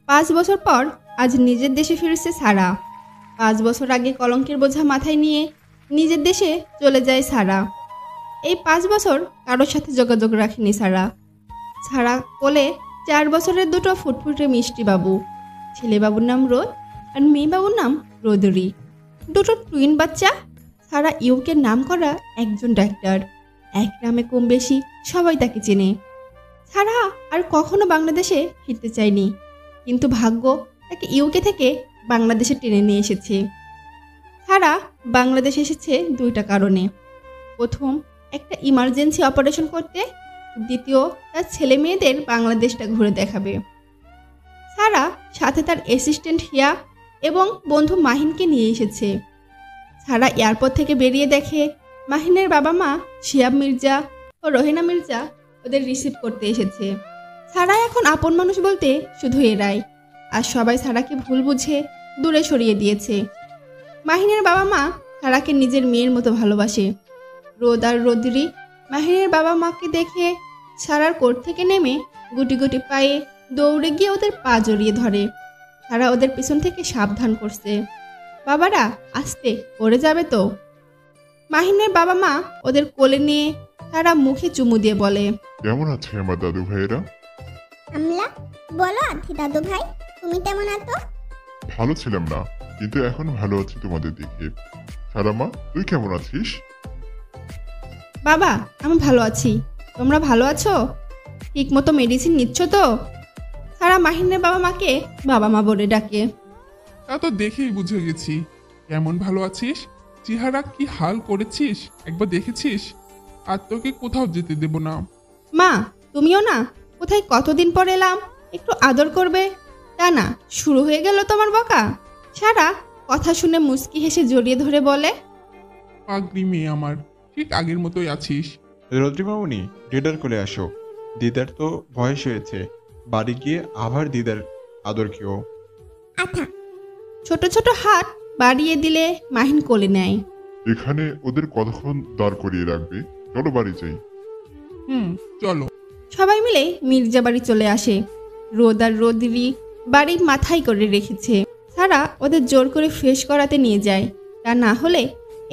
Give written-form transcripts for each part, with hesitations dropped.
5 বছর পর আজ নিজের দেশে ফিরেছে সারা। 5 বছর আগে কলঙ্কের বোঝা মাথায় নিয়ে নিজের দেশে চলে যায় সারা। এই 5 বছর কারোর সাথে যোগাযোগ রাখেনি সারা। সারা কোলে 4 বছরের দুটো ফুটফুটে মিষ্টি বাবু, ছেলে বাবুর নাম রোদ আর মেয়ে বাবুর নাম রোদরি, দুটো টুইন বাচ্চা। সারা ইউকের নাম করা একজন ডাক্তার, এক নামে কম বেশি সবাই তাকে চেনে। সারা আর কখনো বাংলাদেশে ফিরতে চায়নি, কিন্তু ভাগ্য তাকে ইউকে থেকে বাংলাদেশে টেনে নিয়ে এসেছে। সারা বাংলাদেশে এসেছে দুইটা কারণে। প্রথম, একটা ইমার্জেন্সি অপারেশন করতে। দ্বিতীয়, তার ছেলে মেয়েদের বাংলাদেশটা ঘুরে দেখাবে। সারা সাথে তার অ্যাসিস্ট্যান্ট হিয়া এবং বন্ধু মাহিনকে নিয়ে এসেছে। সারা এয়ারপোর্ট থেকে বেরিয়ে দেখে মাহিনের বাবা মা শিয়াব মির্জা ও রোহেনা মির্জা ওদের রিসিভ করতে এসেছে। সারা এখন আপন মানুষ বলতে শুধু এরাই, আর সবাই সারাকে ভুল বুঝে দূরে সরিয়ে দিয়েছে। মাহিনের বাবা মা সারাকে নিজের মেয়ের মতো ভালোবাসে। রোদ আর রোদরি মাহিনের বাবা মাকে দেখে সারার কোর্ট থেকে নেমে গুটি গুটি পায়ে দৌড়ে গিয়ে ওদের পা জড়িয়ে ধরে। সারা ওদের পিছন থেকে সাবধান করছে, বাবারা আস্তে, পড়ে যাবে তো। মাহিনের বাবা মা ওদের কোলে নিয়ে সারা মুখে চুমু দিয়ে বলে, কেমন আছে আমার দাদু ভাইয়েরা? আমলা, বলো আধি দাদু ভাই, তুমি কেমন আছো? ভালো ছিলাম না, কিন্তু এখন ভালো আছি তোমাদের দেখে। সারামা, তুই কেমন আছিস? বাবা আমি ভালো আছি, তোমরা ভালো আছো? ঠিক মতো মেডিসিন নিচ্ছ তো? সারা মাহিনের বাবা মাকে বাবা মা বলে ডাকে। তা তো দেখেই বুঝে গেছি। কেমন ভালো আছিস? চেহারা কি হাল করেছিস একবার দেখেছিস? আর তোকে কোথাও যেতে দেব না। মা তুমিও না, কোথায় কতদিন পর এলাম, একটু আদর করবে, তা না শুরু হয়ে গেল তোমার বকা। সারা কথা শুনে মুচকি হেসে জড়িয়ে ধরে বলে, পাগড়ি মেয়ে আমার, ঠিক আগের মতোই আছিস। রদ্রি মামুনি, দিদার কোলে আসো। দিদার তো বয়স হয়েছে, বাড়ি গিয়ে আবার দিদার আদর খেও। আথা, ছোট ছোট হাত বাড়িয়ে দিলে মাহিন কোলে নেয়। এখানে ওদের কতক্ষণ দাঁড় করিয়ে রাখবে? চলো বাড়ি যাই। চলো। সবাই মিলে মির্জা বাড়ি চলে আসে। রোদ আর রোদরি বাড়ি মাথায় করে রেখেছে। সারা ওদের জোর করে ফ্রেশ করাতে নিয়ে যায়, তা না হলে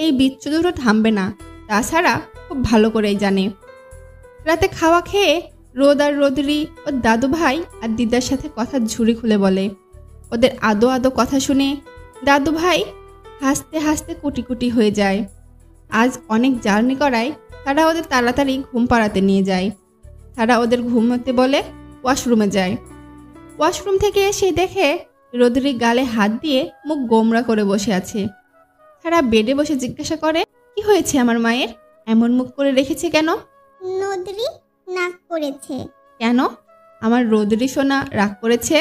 এই বিচ্ছু দুটো থামবে না, তাছাড়া খুব ভালো করেই জানে। রাতে খাওয়া খেয়ে রোদ আর রোদরি ওর দাদু ভাই আর দিদার সাথে কথা ঝুড়ি খুলে বলে। ওদের আদো আদো কথা শুনে দাদু ভাই হাসতে হাসতে কুটি কুটি হয়ে যায়। আজ অনেক জার্নি করায় তারা ওদের তাড়াতাড়ি ঘুম পাড়াতে নিয়ে যায়। তারা ওদের ঘুমোতে বলে ওয়াশরুমে যায়। ওয়াশরুম থেকে এসে দেখে রোদরি গালে হাত দিয়ে মুখ গোমরা করে বসে আছে। তারা বেডে বসে জিজ্ঞাসা করে, কি হয়েছে আমার মায়ের, এমন মুখ করে রেখেছে কেন? নদরি নাক করেছে। কেন? আমার রোদরি সোনা রাগ করেছে?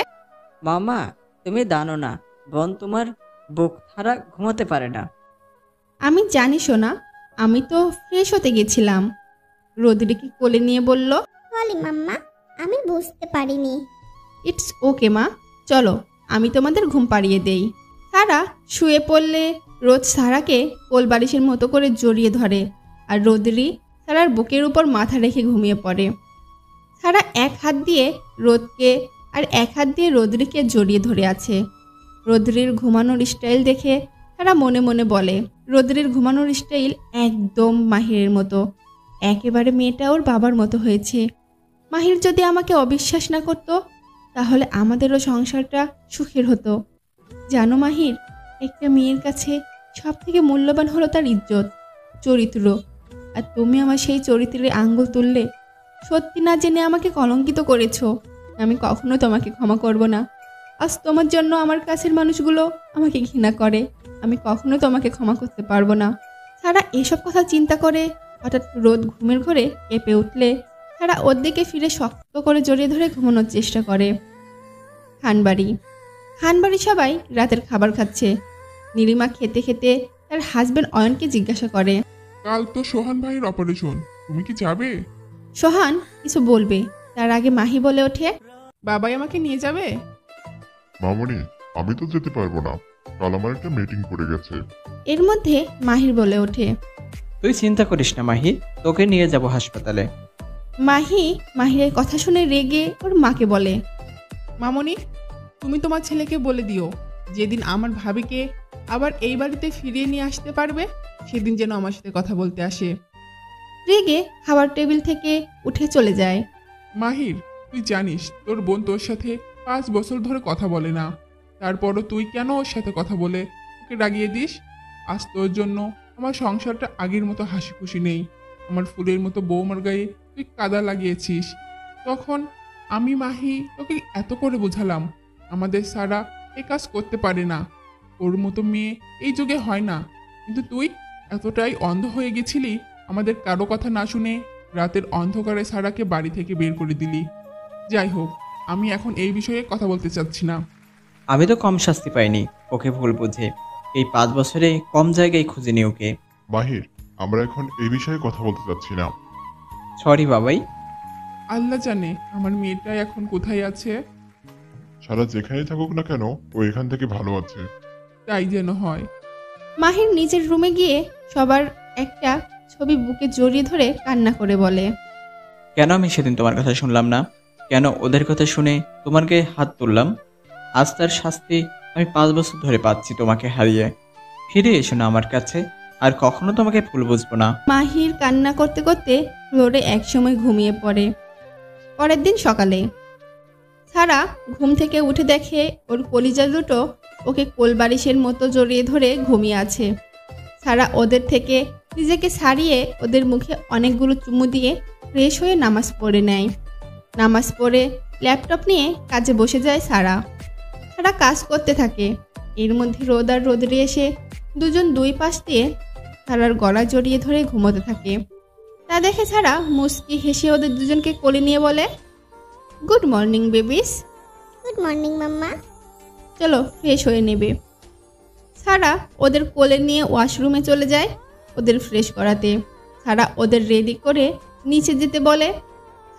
মামা তুমি জানো না, বোন তোমার বুক ছাড়া ঘুমাতে পারে না। আমি জানি সোনা, আমি তো ফ্রেশ হতে গেছিলাম। রোদরিকে কোলে নিয়ে বলল, সরি মাম্মা, আমি বুঝতে পারিনি। ইটস ওকে মা, চলো আমি তোমাদের ঘুম পাড়িয়ে দেই। সারা শুয়ে পড়লে রোদ সারাকে কোলবালিশের মতো করে জড়িয়ে ধরে, আর রোদরি সারার বুকের উপর মাথা রেখে ঘুমিয়ে পড়ে। সারা এক হাত দিয়ে রোদকে আর এক হাত দিয়ে রোদরিকে জড়িয়ে ধরে আছে। রোদরির ঘুমানোর স্টাইল দেখে সারা মনে মনে বলে, রোদরির ঘুমানোর স্টাইল একদম মাহিরের মতো, একেবারে মেয়েটা ওর বাবার মতো হয়েছে। মাহির যদি আমাকে অবিশ্বাস না করতো তাহলে আমাদেরও সংসারটা সুখের হতো। জানো মাহির, একটা মেয়ের কাছে সব থেকে মূল্যবান হলো তার ইজ্জত, চরিত্র, আর তুমি আমার সেই চরিত্রের আঙ্গুল তুললে। সত্যি না জেনে আমাকে কলঙ্কিত করেছো, আমি কখনো তোমাকে ক্ষমা করব না। আজ তোমার জন্য আমার কাছের মানুষগুলো আমাকে ঘৃণা করে, আমি কখনো তোমাকে ক্ষমা করতে পারবো না। সারা এসব কথা চিন্তা করে হঠাৎ রোদ ঘুমের ঘরে কেঁপে উঠলে সারা ওর দিকে ফিরে শক্ত করে জড়িয়ে ধরে ঘুমানোর চেষ্টা করে। খানবাড়ি সবাই রাতের খাবার খাচ্ছে। নীলিমা খেতে খেতে তার হাজবেন্ড অয়নকে জিজ্ঞাসা করে, কাল তো সোহান ভাইয়ের অপারেশন, তুমি কি যাবে? সোহান কিছু বলবে তার আগে মাহি বলে ওঠে, বাবাই আমাকে নিয়ে যাবে? মামনি, আমি তো যেতে পারবো না, কাল আমার একটা মিটিং পড়ে গেছে। এর মধ্যে মাহির বলে ওঠে, তুই চিন্তা করিস না মাহি, তোকে নিয়ে যাব হাসপাতালে। মাহিরের কথা শুনে রেগে ওর মাকে বলে, মামনি, তুমি তোমার ছেলেকে বলে দিও যেদিন আমার ভাবিকে আবার এই বাড়িতে ফিরিয়ে নিয়ে আসতে পারবে সেদিন যেন আমার সাথে কথা বলতে আসে। রেগে খাবার টেবিল থেকে উঠে চলে যায়। মাহির, তুই জানিস তোর বোন তোর সাথে 5 বছর ধরে কথা বলে না, তারপরও তুই কেন ওর সাথে কথা বলে ওকে রাগিয়ে দিস? আজ তোর জন্য আমার সংসারটা আগের মতো হাসি খুশি নেই। আমার ফুলের মতো বৌমার গায়ে তুই কাদা লাগিয়েছিস। তখন আমি মাহি তোকে এত করে বোঝালাম আমাদের সারা এ কাজ করতে পারে না, ওর মতো মেয়ে এই যুগে হয় না, কিন্তু তুই এতটাই অন্ধ হয়ে গেছিলি আমাদের কারো কথা না শুনে রাতের অন্ধকারে সারাকে বাড়ি থেকে বের করে দিলি। যাই হোক, আমি এখন এই বিষয়ে কথা বলতে চাচ্ছি না। আমি তো কম শাস্তি পাইনি ওকে ভুল বুঝে। এই 5 বছরে কম জায়গায় খুঁজিনি ওকে। মাহির, আমরা এখন এই বিষয়ে কথা বলতে চাচ্ছি না। সরি বাবাই। আল্লাহ জানে আমার মেয়েটা এখন কোথায় আছে। সারা যেখানেই থাকুক না কেন ও এখান থেকে ভালো আছে। তাই যেন হয়। মাহির নিজের রুমে গিয়ে সবার একটা ছবি বুকে জড়িয়ে ধরে কান্না করে বলে, কেন আমি সেদিন তোমার কথা শুনলাম না? কেন ওদের কথা শুনে তোমার গায়ে হাত তুললাম? আজ তার শাস্তি আমি 5 বছর ধরে পাচ্ছি তোমাকে হারিয়ে। ফিরে এসো না আমার কাছে, আর কখনো তোমাকে ভুল বুঝবো না। মাহির কান্না করতে করতে ফ্লোরে একসময় ঘুমিয়ে পড়ে। পরের দিন সকালে সারা ঘুম থেকে উঠে দেখে ওর কলিজা দুটো ওকে কোলবালিশের মতো জড়িয়ে ধরে ঘুমিয়ে আছে। সারা ওদের থেকে নিজেকে ছাড়িয়ে ওদের মুখে অনেকগুলো চুমু দিয়ে ফ্রেশ হয়ে নামাজ পড়ে নেয়। নামাজ পড়ে ল্যাপটপ নিয়ে কাজে বসে যায় সারা। সারা কাজ করতে থাকে। এর মধ্যে রোদ আর রোদরি এসে দুজন দুই পাশ দিয়ে সারার গলা জড়িয়ে ধরে ঘুমোতে থাকে। তা দেখে সারা মুস্কি হেসে ওদের দুজনকে কোলে নিয়ে বলে, good morning babies. Good morning মাম্মা। চলো ফ্রেশ হয়ে নেবে। সারা ওদের কোলে নিয়ে ওয়াশরুমে চলে যায় ওদের ফ্রেশ করাতে। সারা ওদের রেডি করে নিচে যেতে বলে।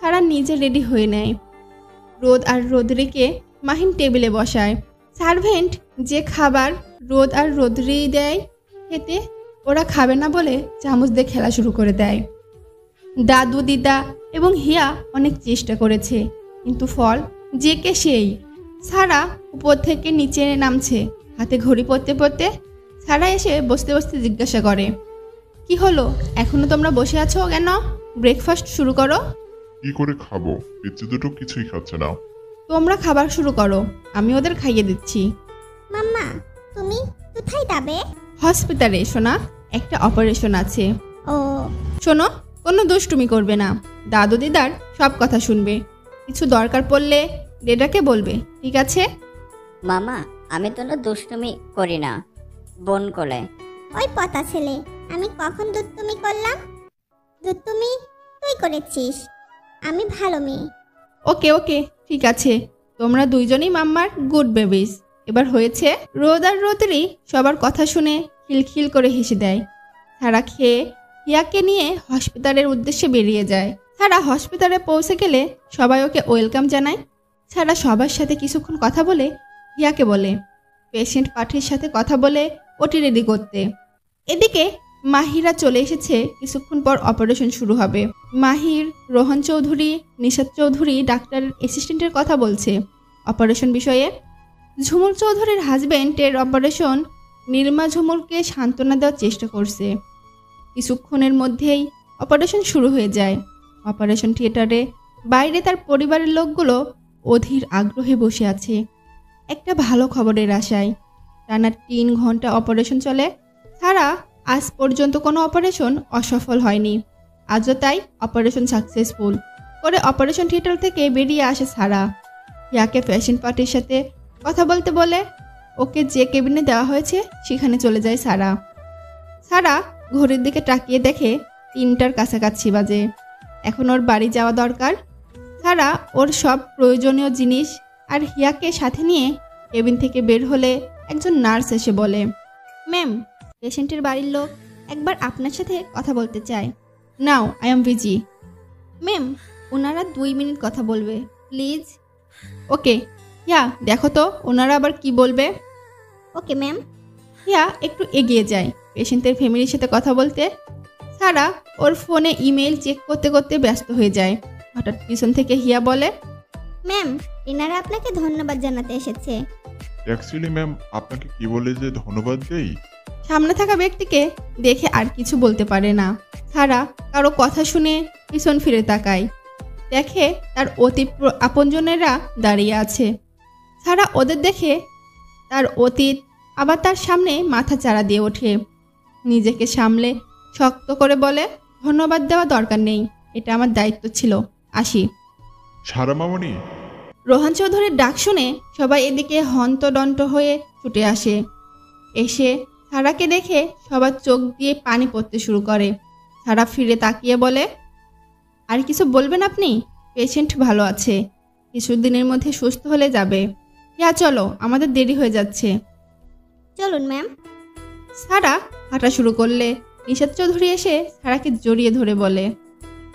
সারা নিজে রেডি হয়ে নেয়। রোদ আর রোদরিকে মাহিন টেবিলে বসায়। সার্ভেন্ট যে খাবার রোদ আর রোদরি দেয় খেতে, ওরা খাবে না বলে চামচ দিয়ে খেলা শুরু করে দেয়। দাদু দিদা এবং হিয়া অনেক চেষ্টা করেছে, কিন্তু ফল যে কে সেই। সারা উপর থেকে নিচে নামছে হাতে ঘড়ি পড়তে পড়তে। সারা এসে বসতে বসতে জিজ্ঞাসা করে, কি হলো, এখনো তোমরা বসে আছো কেন? ব্রেকফাস্ট শুরু করো। কি করে খাবো? পিচ্ছি দুটো কিছুই খাচ্ছে না। তোমরা খাবার শুরু করো, আমি ওদের খাইয়ে দিচ্ছি। মাম্মা, তুমি কোথায় যাবে? হসপিটালে শোনা, একটা অপারেশন আছে। ও, শোনো, কোনো দুষ্টুমি করবে না। দাদু দিদার সব কথা শুনবে। কিছু দরকার পড়লে ডেডাকে বলবে, ঠিক আছে? মামা, আমি তো না দুষ্টুমি করি না, বোন কোলে। ওই পতা ছেলে, আমি কখন দুষ্টুমি করলাম? দুষ্টুমি তুই করেছিস। আমি ভালো মেয়ে। ওকে ওকে, ঠিক আছে। তোমরা দুইজনই মাম্মার গুড বেবিস। এবার হয়েছে। রোদ আর রোদরি সবার কথা শুনে খিলখিল করে হেসে দেয়। সারা খেয়ে হিয়াকে নিয়ে হসপিটালের উদ্দেশ্যে বেরিয়ে যায়। সারা হসপিটালে পৌঁছে গেলে সবাই ওকে ওয়েলকাম জানায়। সারা সবার সাথে কিছুক্ষণ কথা বলে হিয়াকে বলে পেশেন্ট পাঠির সাথে কথা বলে ওটি রেডি করতে। এদিকে মাহিরা চলে এসেছে। কিছুক্ষণ পর অপারেশন শুরু হবে। মাহির, রোহন চৌধুরী, নিশাত চৌধুরী ডাক্তারের অ্যাসিস্ট্যান্টের কথা বলছে অপারেশন বিষয়ে। ঝুমুর চৌধুরীর হাজব্যান্ডের অপারেশন। নীলমা ঝুমুরকে সান্ত্বনা দেওয়ার চেষ্টা করছে। কিছুক্ষণের মধ্যেই অপারেশন শুরু হয়ে যায়। অপারেশন থিয়েটারে বাইরে তার পরিবারের লোকগুলো অধীর আগ্রহে বসে আছে একটা ভালো খবরের আশায়। টানা 3 ঘন্টা অপারেশন চলে। সারা আজ পর্যন্ত কোনো অপারেশন অসফল হয়নি। আজও তাই অপারেশন সাকসেসফুল করে অপারেশন থিয়েটার থেকে বেরিয়ে আসে সারা। ইয়াকে ফ্যাশন পার্টির সাথে কথা বলতে বলে ওকে যে কেবিনে দেওয়া হয়েছে সেখানে চলে যায় সারা। সারা ঘড়ির দিকে তাকিয়ে দেখে 3টার কাছাকাছি বাজে। এখন ওর বাড়ি যাওয়া দরকার। সারা ওর সব প্রয়োজনীয় জিনিস আর হিয়াকে সাথে নিয়ে কেবিন থেকে বের হলে একজন নার্স এসে বলে, ম্যাম, পেশেন্টের বাড়ির লোক একবার আপনার সাথে কথা বলতে চায়। নাও, আই এম বিজি। ম্যাম, ওনারা 2 মিনিট কথা বলবে, প্লিজ। ওকে, হিয়া দেখো তো ওনারা আবার কি বলবে। Okay ma'am. হিয়া একটু এগিয়ে যায় পেশেন্টের ফ্যামিলির সাথে কথা বলতে। সারা ওর ফোনে ইমেল চেক করতে করতে ব্যস্ত হয়ে যায়। হঠাৎ পিছন থেকে হিয়া বলে, ম্যাম, এনারা আপনাকে ধন্যবাদ জানাতে এসেছে। অ্যাকচুয়ালি ম্যাম, আপনাকে কি বলে যে ধন্যবাদ দেই? সামনে থাকা ব্যক্তিকে দেখে আর কিছু বলতে পারে না। সারা কারো কথা শুনে পিছন ফিরে তাকায়, দেখে তার অতি আপনজনেরা দাঁড়িয়ে আছে। সারা ওদের দেখে তার অতীত আবার তার সামনে মাথা চাড়া দিয়ে ওঠে। নিজেকে সামলে শক্ত করে বলে, ধন্যবাদ দেওয়া দরকার নেই, এটা আমার দায়িত্ব ছিল, আসি। সারা মামনি, রোহান চৌধুরীর ডাক শুনে সবাই এদিকে হন্তদন্ত হয়ে ছুটে আসে। এসে সারাকে দেখে সবার চোখ দিয়ে পানি পড়তে শুরু করে। সারা ফিরে তাকিয়ে বলে, আর কিছু বলবেন আপনি? পেশেন্ট ভালো আছে, কিছুদিনের মধ্যে সুস্থ হলে যাবে। চলো, আমাদের দেরি হয়ে যাচ্ছে। চলুন ম্যাম। সারা হাঁটা শুরু করলে নিশাত চৌধুরী এসে সারাকে জড়িয়ে ধরে বলে,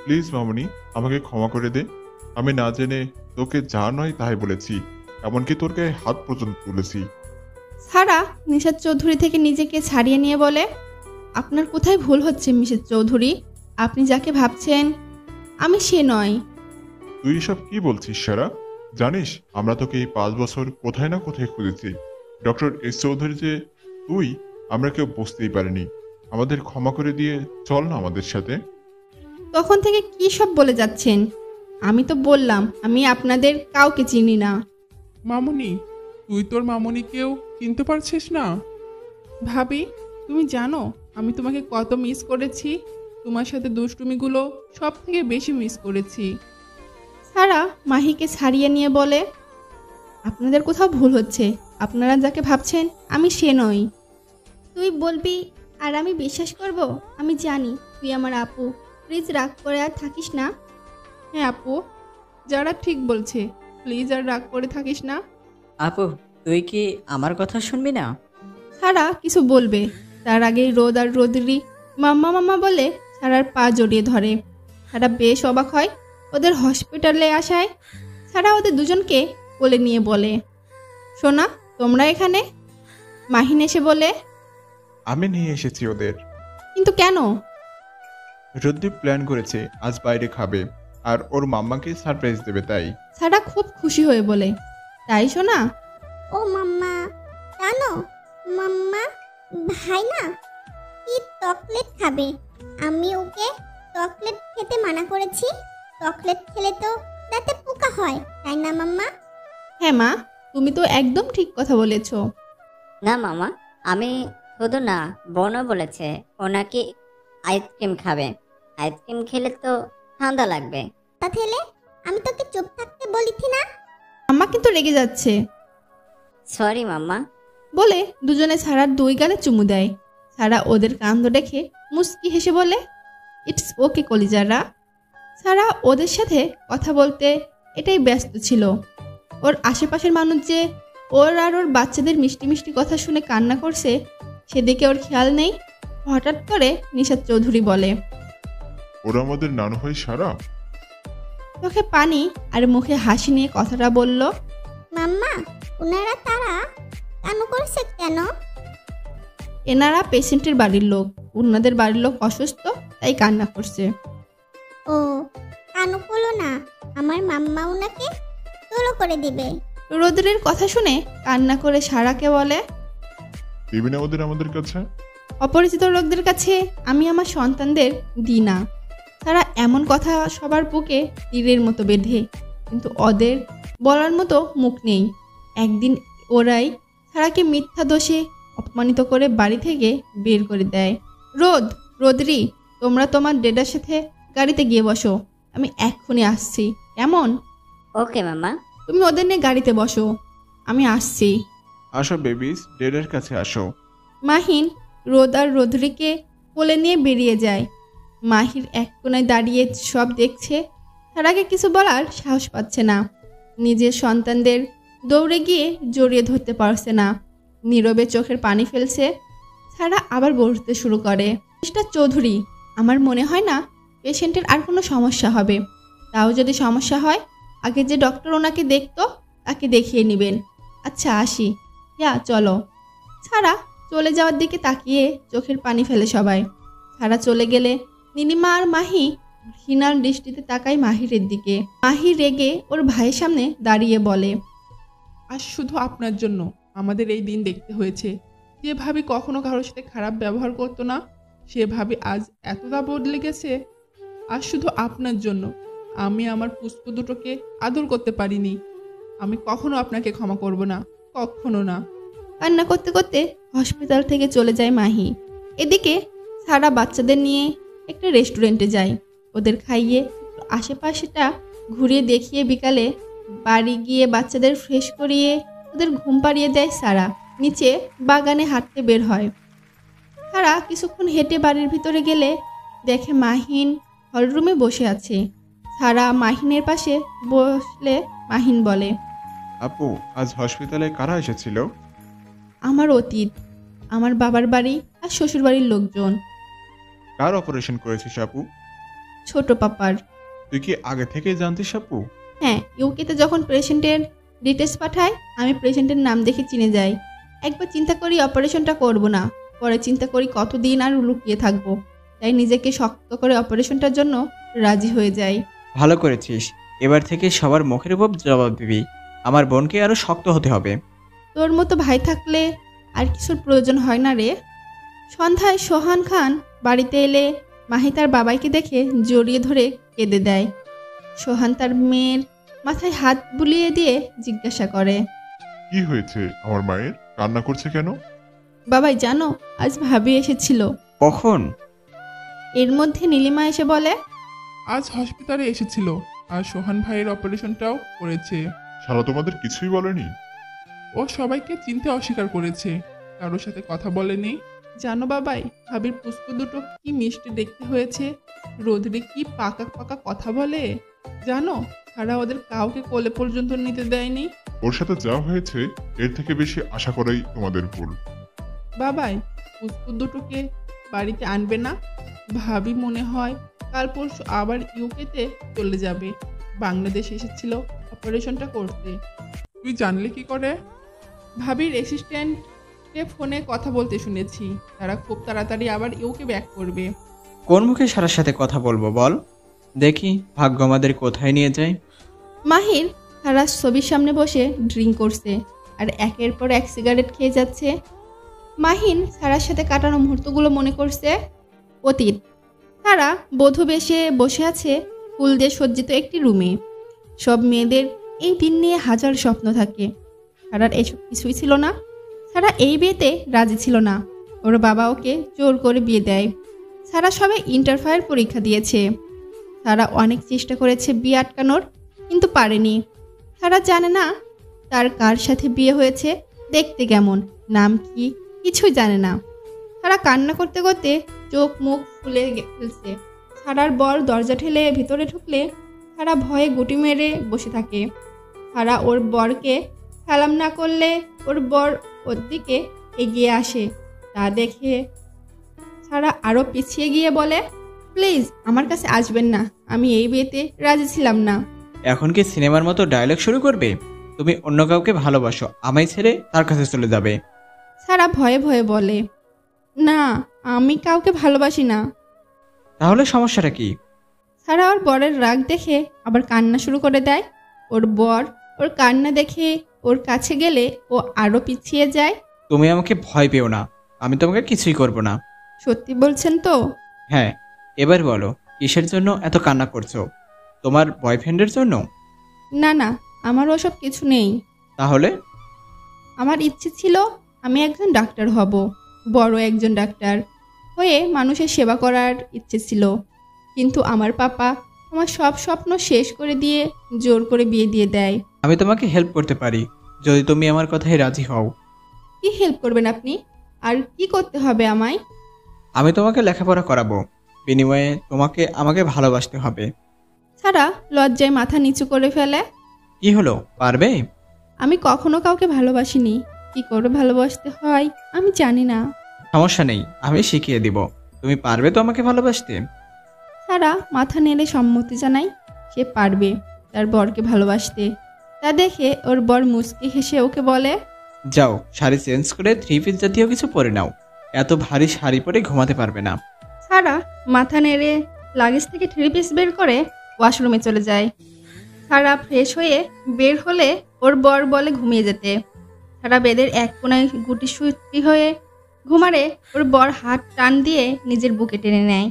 প্লিজ মামনি, আমাকে ক্ষমা করে দে। আমি না জেনে তোকে যা নয় তাই বলেছি, এমনকি তোর গায়ে হাত পর্যন্ত তুলেছি। সারা নিশাত চৌধুরী থেকে নিজেকে ছাড়িয়ে নিয়ে বলে, আপনার কোথায় ভুল হচ্ছে মিসেস চৌধুরী? আপনি যাকে ভাবছেন আমি সে নয়। তুই সব কি বলছিস সারা? জানিস আমরা তোকে এই 5 বছর কোথায় না কোথায় খুঁজেছি। ডক্টর এস চৌধুরী যে তুই, আমরা কেউ বুঝতেই পারিনি। আমাদের ক্ষমা করে দিয়ে চল না আমাদের সাথে। তখন থেকে কি সব বলে যাচ্ছেন? আমি তো বললাম আমি আপনাদের কাউকে চিনি না। মামুনি, তুই তোর মামুনিকেও চিনতে পারছিস না? ভাবি, তুমি জানো আমি তোমাকে কত মিস করেছি? তোমার সাথে দুষ্টুমিগুলো সব থেকে বেশি মিস করেছি। সারা মাহিকে ছাড়িয়ে নিয়ে বলে, আপনাদের কোথাও ভুল হচ্ছে, আপনারা যাকে ভাবছেন আমি সে নই। তুই বলবি আর আমি বিশ্বাস করব? আমি জানি তুই আমার আপু, প্লিজ রাগ করে আর থাকিস না। হ্যাঁ আপু, যারা ঠিক বলছে, প্লিজ আর রাগ করে থাকিস না। আপু, তুই কি আমার কথা শুনবি না? সারা কিছু বলবে তার আগেই রোদ আর রোদরি মাম্মা মাম্মা বলে সারার পা জড়িয়ে ধরে। সারা বেশ অবাক হয় ওদের হসপিটালে আসায়। সারা ওদের দুজনকে কোলে নিয়ে বলে, সোনা তোমরা এখানে? মাহিন এসে বলে, আমি নিয়ে এসেছি ওদের। কিন্তু কেন? রদ্দীপ প্ল্যান করেছে আজ বাইরে খাবে আর ওর মাম্মাকে সারপ্রাইজ দেবে, তাই। সারা খুব খুশি হয়ে বলে, তাই সোনা? ও মাম্মা, জানো মাম্মা, ভাই না কি চকলেট খাবে। আমি ওকে চকলেট খেতে মানা করেছি। চকলেট খেলে তো দাঁতে পোকা হয়, তাই না মাম্মা? হ্যাঁ মা, তুমি তো একদম ঠিক কথা বলেছ। না মামা, আমি শুধু না, বোনও বলেছে ও নাকি আইসক্রিম খাবে। আইসক্রিম খেলে তো ঠান্ডা লাগবে। তা থেলে আমি তোকে চুপ থাকতে বলিছি না? আম্মা কিন্তু রেগে যাচ্ছে সরি মাম্মা। বলে দুজনে সারার 2 গালে চুমু দেয়। সারা ওদের কাণ্ড দেখে মুস্কি হেসে বলে, ইটস ওকে কলিজারা। সারা ওদের সাথে কথা বলতে এটাই ব্যস্ত ছিল। ওর আশেপাশের মানুষ যে ওর আর ওর বাচ্চাদের মিষ্টি মিষ্টি কথা শুনে কান্না করছে সেদিকে ওর খেয়াল নেই। হঠাৎ করে নিশাত চৌধুরী বলে, ওরা আমাদের নানু হয় সারা। চোখে পানি আর মুখে হাসি নিয়ে কথাটা বলল, মাম্মা, ওনারা তারা কেন করছে কেন? এনারা পেশেন্টের বাড়ির লোক, ওনাদের বাড়ির লোক অসুস্থ তাই কান্না করছে। ও কানু করলো না, আমার মাম্মা ওনাকে তোলো করে দিবে। রোদ্রের কথা শুনে কান্না করে সারাকে বলে, দিবি না ওদের আমাদের কাছে? অপরিচিত লোকদের কাছে আমি আমার সন্তানদের দিই না। তারা এমন কথা সবার বুকে তীরের মতো বেঁধে, কিন্তু ওদের বলার মতো মুখ নেই। একদিন ওরাই সারাকে মিথ্যা দোষে অপমানিত করে বাড়ি থেকে বের করে দেয়। রোদরি, তোমরা তোমার ডেডার সাথে গাড়িতে গিয়ে বসো, আমি এক্ষুনি আসছি, কেমন? ওকে মামা। তুমি ওদের নিয়ে গাড়িতে বসো, আমি আসছি। আসো বেবিস, ডেডের কাছে আসো। মাহিন রোদ আর রোদরিকে কোলে নিয়ে বেরিয়ে যায়। মাহির এক কোনায় দাঁড়িয়ে সব দেখছে, তার আগে কিছু বলার সাহস পাচ্ছে না। নিজের সন্তানদের দৌড়ে গিয়ে জড়িয়ে ধরতে পারছে না, নীরবে চোখের পানি ফেলছে। সারা আবার বলতে শুরু করে, মিস্টার চৌধুরী, আমার মনে হয় না পেশেন্টের আর কোনো সমস্যা হবে। তাও যদি সমস্যা হয় আগে যে ডক্টর ওনাকে দেখতো তাকে দেখিয়ে নেবেন। আচ্ছা আসি, চলো। সারা চলে যাওয়ার দিকে তাকিয়ে চোখের পানি ফেলে সবাই। সারা চলে গেলে নীলিমা আর মাহি ঘৃণার দৃষ্টিতে তাকায় মাহিরের দিকে। মাহির রেগে ওর ভাইয়ের সামনে দাঁড়িয়ে বলে, আজ শুধু আপনার জন্য আমাদের এই দিন দেখতে হয়েছে। যে ভাবি কখনো কারোর সাথে খারাপ ব্যবহার করতো না, সে ভাবি আজ এতটা বদলে গেছে। আজ শুধু আপনার জন্য আমি আমার পুষ্প দুটোকে আদর করতে পারিনি। আমি কখনো আপনাকে ক্ষমা করব না, কখনো না। কান্না করতে করতে হসপিটাল থেকে চলে যায় মাহি। এদিকে সারা বাচ্চাদের নিয়ে একটা রেস্টুরেন্টে যায়। ওদের খাইয়ে একটু আশেপাশেটা ঘুরিয়ে দেখিয়ে বিকালে বাড়ি গিয়ে বাচ্চাদের ফ্রেশ করিয়ে ওদের ঘুম পাড়িয়ে দেয় সারা। নিচে বাগানে হাঁটতে বের হয়। সারা কিছুক্ষণ হেঁটে বাড়ির ভিতরে গেলে দেখে মাহিন হলরুমে বসে আছে। সারা মাহিনের পাশে বসলে মাহিন বলে, আপু, আজ হসপিটালে কারা এসেছিল? আমার অতীত, আমার বাবার বাড়ি আর শ্বশুর বাড়ির লোকজন। কার অপারেশন করেছিস আপু? ছোট পাপার। তুই কি আগে থেকেই জানতিস আপু? হ্যাঁ, ইউকেতে যখন পেশেন্টের ডিটেলস পাঠায় আমি পেশেন্টের নাম দেখে চিনে যাই। একবার চিন্তা করি অপারেশনটা করব না, পরে চিন্তা করি কতদিন আর লুকিয়ে থাকবো, তাই নিজেকে শক্ত করে অপারেশনটার জন্য রাজি হয়ে যাই। ভালো করেছিস। এবার থেকে সবার মুখের উপর জবাব দিবি। আমার বোনকে আরো শক্ত হতে হবে। তোর মতো ভাই থাকলে আর কিছুর প্রয়োজন হয় না রে। সন্ধ্যায় সোহান খান বাড়িতে এলে মাহি তার বাবাইকে দেখে জড়িয়ে ধরে কেঁদে দেয়। সোহান তার মেয়ের মাথায় হাত বুলিয়ে দিয়ে জিজ্ঞাসা করে, কি হয়েছে আমার মায়ের? কান্না করছে কেন? বাবাই জানো, আজ ভাবি এসেছিল। কখন? এর মধ্যে নীলিমা এসে বলে, আজ হসপিটালে এসেছিল আর সোহান ভাইয়ের অপারেশনটাও করেছে। সারা তোমাদের কিছুই বলেনি? ও সবাইকে চিনতে অস্বীকার করেছে, কারোর সাথে কথা বলেনি। জানো বাবাই, ভাবির পুষ্প দুটো কি মিষ্টি দেখতে হয়েছে, রোদরে কি পাকা পাকা কথা বলে। জানো, সারা ওদের কাউকে কোলে পর্যন্ত নিতে দেয়নি। ওর সাথে যা হয়েছে এর থেকে বেশি আশা করাই তোমাদের ভুল। বাবাই, পুষ্প দুটোকে বাড়িতে আনবে না? ভাবি মনে হয় কাল পরশু আবার ইউকেতে চলে যাবে। বাংলাদেশ এসেছিল অপারেশনটা করতে। তুই জানলি কি করে? ভাবির অ্যাসিস্ট্যান্টকে ফোনে কথা বলতে শুনেছি, তারা খুব তাড়াতাড়ি আবার ইউকে ব্যাক করবে। কোন মুখে সারার সাথে কথা বলবো বল? দেখি ভাগ্য আমাদের কোথায় নিয়ে যায়। মাহির সারা ছবির সামনে বসে ড্রিঙ্ক করছে আর একের পর এক সিগারেট খেয়ে যাচ্ছে। মাহিন সারার সাথে কাটানো মুহূর্তগুলো মনে করছে। অতীত, সারা বধূ বেশে বসে আছে ফুল দিয়ে সজ্জিত একটি রুমে। সব মেয়েদের এই দিন নিয়ে হাজার স্বপ্ন থাকে। সারার এসব কিছুই ছিল না। সারা এই বিয়েতে রাজি ছিল না। ওর বাবা ওকে জোর করে বিয়ে দেয়। সারা সবে ইন্টারফায়ার পরীক্ষা দিয়েছে। সারা অনেক চেষ্টা করেছে বিয়ে আটকানোর, কিন্তু পারেনি। সারা জানে না তার কার সাথে বিয়ে হয়েছে, দেখতে কেমন, নাম কি, কিছুই জানে না। সারা কান্না করতে করতে চোখ মুখ ফুলে ফেলছে। সারার বর দরজা ঠেলে ভিতরে ঢুকলে সারা ভয়ে গুটি মেরে বসে থাকে। সারা ওর বরকে সালাম না করলে ওর বর ওর দিকে এগিয়ে আসে। তা দেখে সারা আরও পিছিয়ে গিয়ে বলে, প্লিজ আমার কাছে আসবেন না, আমি এই বিয়েতে রাজি ছিলাম না। এখন কি সিনেমার মতো ডায়লগ শুরু করবে? তুমি অন্য কাউকে ভালোবাসো, আমায় ছেড়ে তার কাছে চলে যাবে? সারা ভয়ে ভয়ে বলে, না আমি কাউকে ভালোবাসি না। তাহলে সমস্যাটা কি? সারা ওর বরের রাগ দেখে আবার কান্না শুরু করে দেয়। ওর বর ওর কান্না দেখে ওর কাছে গেলে ও আরও পিছিয়ে যায়। তুমি আমাকে ভয় পেও না, আমি তোমাকে কিছুই করব না। সত্যি বলছেন তো? হ্যাঁ, এবার বলো কিসের জন্য এত কান্না করছো? তোমার বয়ফ্রেন্ডের জন্য? না না, আমার ওসব কিছু নেই। তাহলে? আমার ইচ্ছে ছিল আমি একজন ডাক্তার হব, বড় একজন ডাক্তার হয়ে মানুষের সেবা করার ইচ্ছে ছিল। কিন্তু আমার পাপা আমার সব স্বপ্ন শেষ করে দিয়ে জোর করে বিয়ে দিয়ে দেয়। আমি তোমাকে হেল্প করতে পারি যদি তুমি আমার কথায় রাজি হও। কি হেল্প করবেন আপনি? আর কি করতে হবে আমায়? আমি তোমাকে লেখাপড়া করাবো, বিনিময়ে তোমাকে আমাকে ভালোবাসতে হবে। সারা লজ্জায় মাথা নিচু করে ফেলে। কি হলো, পারবে? আমি কখনো কাউকে ভালোবাসিনি, কি করে ভালোবাসতে হয় আমি জানি না। সমস্যা নেই, আমি শিখিয়ে দিব। তুমি পারবে তো আমাকে ভালোবাসতে? সারা মাথা নেড়ে সম্মতি জানায় সে পারবে তার বরকে ভালোবাসতে। তা দেখে ওর বর মুচকি হেসে ওকে বলে, যাও শাড়ি চেঞ্জ করে 3 পিস জাতীয় কিছু পরে নাও, এত ভারী শাড়ি পরে ঘুমাতে পারবে না। সারা মাথা নেড়ে লাগেজ থেকে থ্রি পিস বের করে ওয়াশরুমে চলে যায়। সারা ফ্রেশ হয়ে বের হলে ওর বর বলে ঘুমিয়ে যেতে। সারা বেডের এক কোনায় গুটি সুটি হয়ে ঘুমারে ওর বর হাত টান দিয়ে নিজের বুকে টেনে নেয়।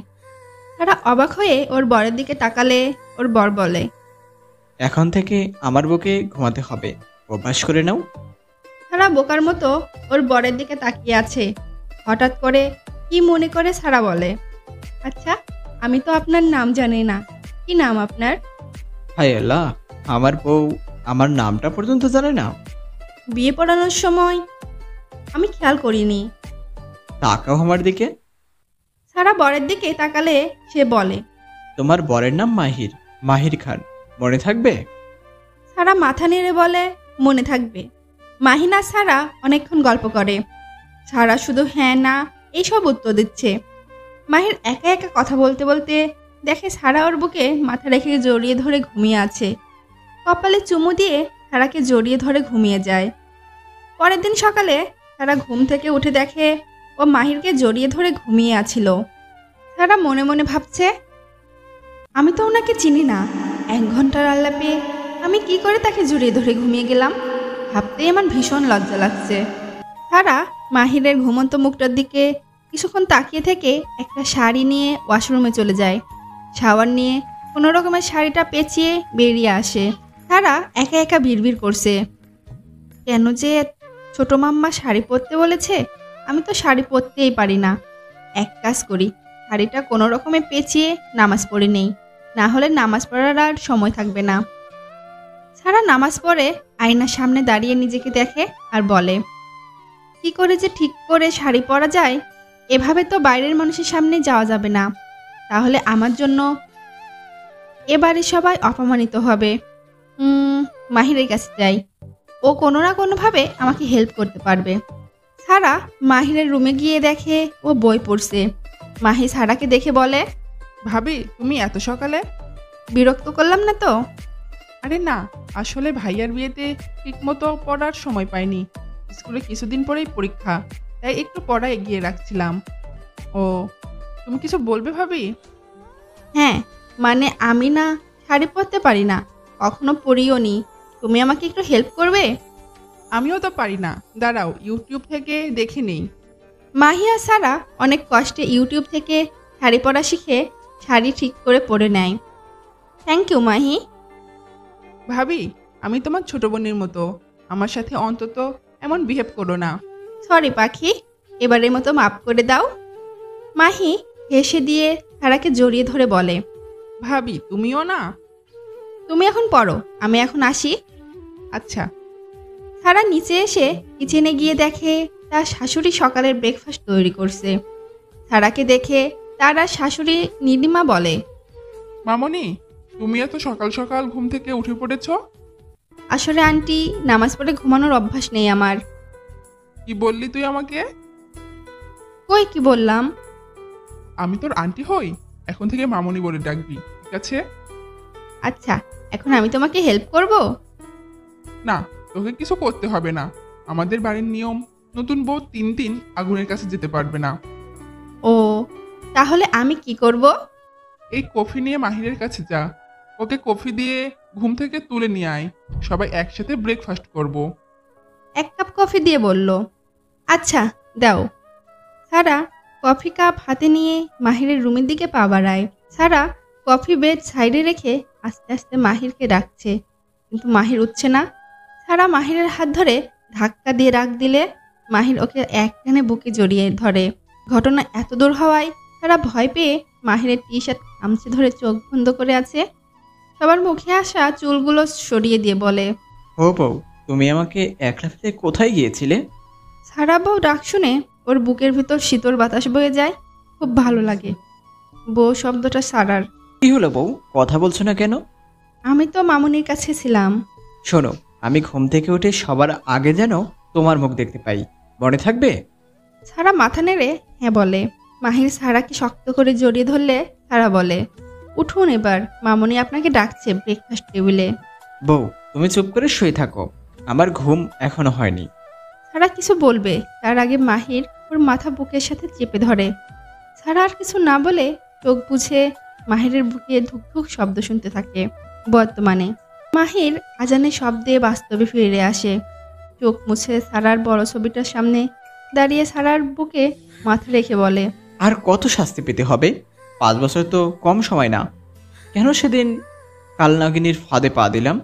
সারা অবাক হয়ে ওর বরের দিকে তাকালে ওর বর বলে, এখন থেকে আমার বুকে ঘুমাতে হবে, অভ্যাস করে নাও। সারা বোকার মতো ওর বরের দিকে তাকিয়ে আছে। হঠাৎ করে কি মনে করে সারা বলে, আচ্ছা আমি তো আপনার নাম জানি না, কি নাম আপনার? হায় আল্লাহ, আমার বউ আমার নামটা পর্যন্ত জানে না। বিয়ে পড়ানোর সময় আমি খেয়াল করিনি। তাকাও আমার দিকে। সারা বরের দিকে তাকালে সে বলে, তোমার বরের নাম মাহির, মাহির খান, মনে থাকবে? সারা মাথা নেড়ে বলে, মনে থাকবে। মাহিনা সারা অনেকক্ষণ গল্প করে। সারা শুধু হ্যাঁ না এইসব উত্তর দিচ্ছে। মাহির একা একা কথা বলতে বলতে দেখে সারা ওর বুকে মাথা রেখে জড়িয়ে ধরে ঘুমিয়ে আছে। কপালে চুমু দিয়ে সারাকে জড়িয়ে ধরে ঘুমিয়ে যায়। পরের দিন সকালে সারা ঘুম থেকে উঠে দেখে ও মাহিরকে জড়িয়ে ধরে ঘুমিয়ে আছিল। সারা মনে মনে ভাবছে, আমি তো ওনাকে চিনি না, 1 ঘন্টার আল্লাপে আমি কি করে তাকে জড়িয়ে ধরে ঘুমিয়ে গেলাম, ভাবতেই আমার ভীষণ লজ্জা লাগছে। সারা মাহিরের ঘুমন্ত মুখটার দিকে কিছুক্ষণ তাকিয়ে থেকে একটা শাড়ি নিয়ে ওয়াশরুমে চলে যায়। শাওয়ার নিয়ে কোনো রকমের শাড়িটা পেঁচিয়ে বেরিয়ে আসে। সারা একা একা বিড়বিড় করছে, কেন যে ছোট মাম্মা শাড়ি পরতে বলেছে, আমি তো শাড়ি পরতেই পারি না। এক কাজ করি, শাড়িটা কোনো রকমে পেঁচিয়ে নামাজ পড়ে নেই, না হলে নামাজ পড়ার আর সময় থাকবে না। সারা নামাজ পড়ে আয়নার সামনে দাঁড়িয়ে নিজেকে দেখে আর বলে, কি করে যে ঠিক করে শাড়ি পরা যায়, এভাবে তো বাইরের মানুষের সামনে যাওয়া যাবে না, তাহলে আমার জন্য এবারে সবাই অপমানিত হবে। মাহিরের কাছে যাই, ও কোনো না কোনোভাবে আমাকে হেল্প করতে পারবে। সারা মাহিরের রুমে গিয়ে দেখে ও বই পড়ছে। মাহি সারাকে দেখে বলে, ভাবি তুমি এত সকালে? বিরক্ত করলাম না তো? আরে না, আসলে ভাইয়ার বিয়েতে ঠিকমতো পড়ার সময় পাইনি। স্কুলে কিছুদিন পরেই পরীক্ষা, তাই একটু পড়া এগিয়ে রাখছিলাম। ও, তুমি কিছু বলবে ভাবি? হ্যাঁ, মানে আমি না শাড়ি পরতে পারি না, কখনো পরিও নি, তুমি আমাকে একটু হেল্প করবে? আমিও তো পারি না, দাঁড়াও ইউটিউব থেকে দেখে নেই। মাহি আর সারা অনেক কষ্টে ইউটিউব থেকে শাড়ি পরা শিখে শাড়ি ঠিক করে পরে নেয়। Thank you Mahi. ভাবি আমি তোমার ছোট বোনের মতো, আমার সাথে অন্তত এমন বিহেভ করো না। সরি পাখি, এবারের মতো মাফ করে দাও। মাহি হেসে দিয়ে সারাকে জড়িয়ে ধরে বলে, ভাবি তুমিও না? তুমি এখন পড়ো, আমি এখন আসি। আচ্ছা। সারা নিচে এসে কিচেনে গিয়ে দেখে তার শাশুড়ি সকালের ব্রেকফাস্ট তৈরি করছে। সারাকে দেখে তার আর শাশুড়ি নীলিমা বলে, মামনি, তুমি এত সকাল সকাল ঘুম থেকে উঠে পড়েছ? আসলে আন্টি, নামাজ পড়ে ঘুমানোর অভ্যাস নেই আমার। কি বললি তুই আমাকে? কই কি বললাম? আমি তোর আন্টি হই, এখন থেকে মামনি বলে ডাকবি, ঠিক আছে? আচ্ছা, এখন আমি তোমাকে হেল্প করব? না, তোকে কিছু করতে হবে না। আমাদের বাড়ির নিয়ম, নতুন বউ 3 দিন আগুনের কাছে যেতে পারবে না। ও, তাহলে আমি কি করব? এই কফি নিয়ে মাহিরের কাছে যা, ওকে কফি দিয়ে ঘুম থেকে তুলে নিয়ে আয়, সবাই একসাথে ব্রেকফাস্ট করব। 1 কাপ কফি দিয়ে বলল। আচ্ছা দাও। সারা কফি কাপ হাতে নিয়ে মাহিরের রুমের দিকে পা বাড়ায়। সারা কফি বেড সাইডে রেখে আস্তে আস্তে মাহিরকে ডাকছে, কিন্তু মাহির উঠছে না। সারা মাহিরের হাত ধরে ধাক্কা দিয়ে রাখ দিলে মাহির ওকে একটানে বুকে জড়িয়ে ধরে। ঘটনা এত দূর হওয়ায় সারা ভয় পেয়ে মাহিরের টি শার্ট খামচে ধরে চোখ বন্ধ করে আছে। সবার মুখে আসা চুলগুলো সরিয়ে দিয়ে বলে, ও বউ, তুমি আমাকে একলা ফেলে কোথায় গিয়েছিলে? সারা বউ ডাক শুনে ওর বুকের ভিতর শীতল বাতাস বয়ে যায়, খুব ভালো লাগে। বউ শব্দটা সারার। কি হলো বউ, কথা বলছো না কেন? আমি তো মামুনির কাছে ছিলাম। শোনো, আমি ঘুম থেকে উঠে সবার আগে যেন তোমার মুখ দেখতে পাই, মনে থাকবে? সারা মাথা নেড়ে হ্যাঁ বলে। মাহির সারাকে শক্ত করে জড়িয়ে ধরলে সারা বলে, উঠুন এবার, মামুনি আপনাকে ডাকছে ব্রেকফাস্ট টেবিলে। বউ, তুমি চুপ করে শুয়ে থাকো, আমার ঘুম এখনো হয়নি। সারা কিছু বলবে তার আগে মাহির ওর মাথা বুকের সাথে চেপে ধরে। সারা আর কিছু না বলে চোখ বুঝে মাহিরের বুকে ধুকধুক শব্দ শুনতে থাকে। বর্তমানে মাহির আজানের শব্দে বাস্তবে ফিরে আসে। চোখ মুছে সারার বড় ছবিটার সামনে দাঁড়িয়ে সারার বুকে মাথা রেখে বলে, আর কত শাস্তি পেতে হবে? 5 বছর তো কম সময় না। কেন সেদিন কালনাগিনীর ফাঁদে পা দিলাম?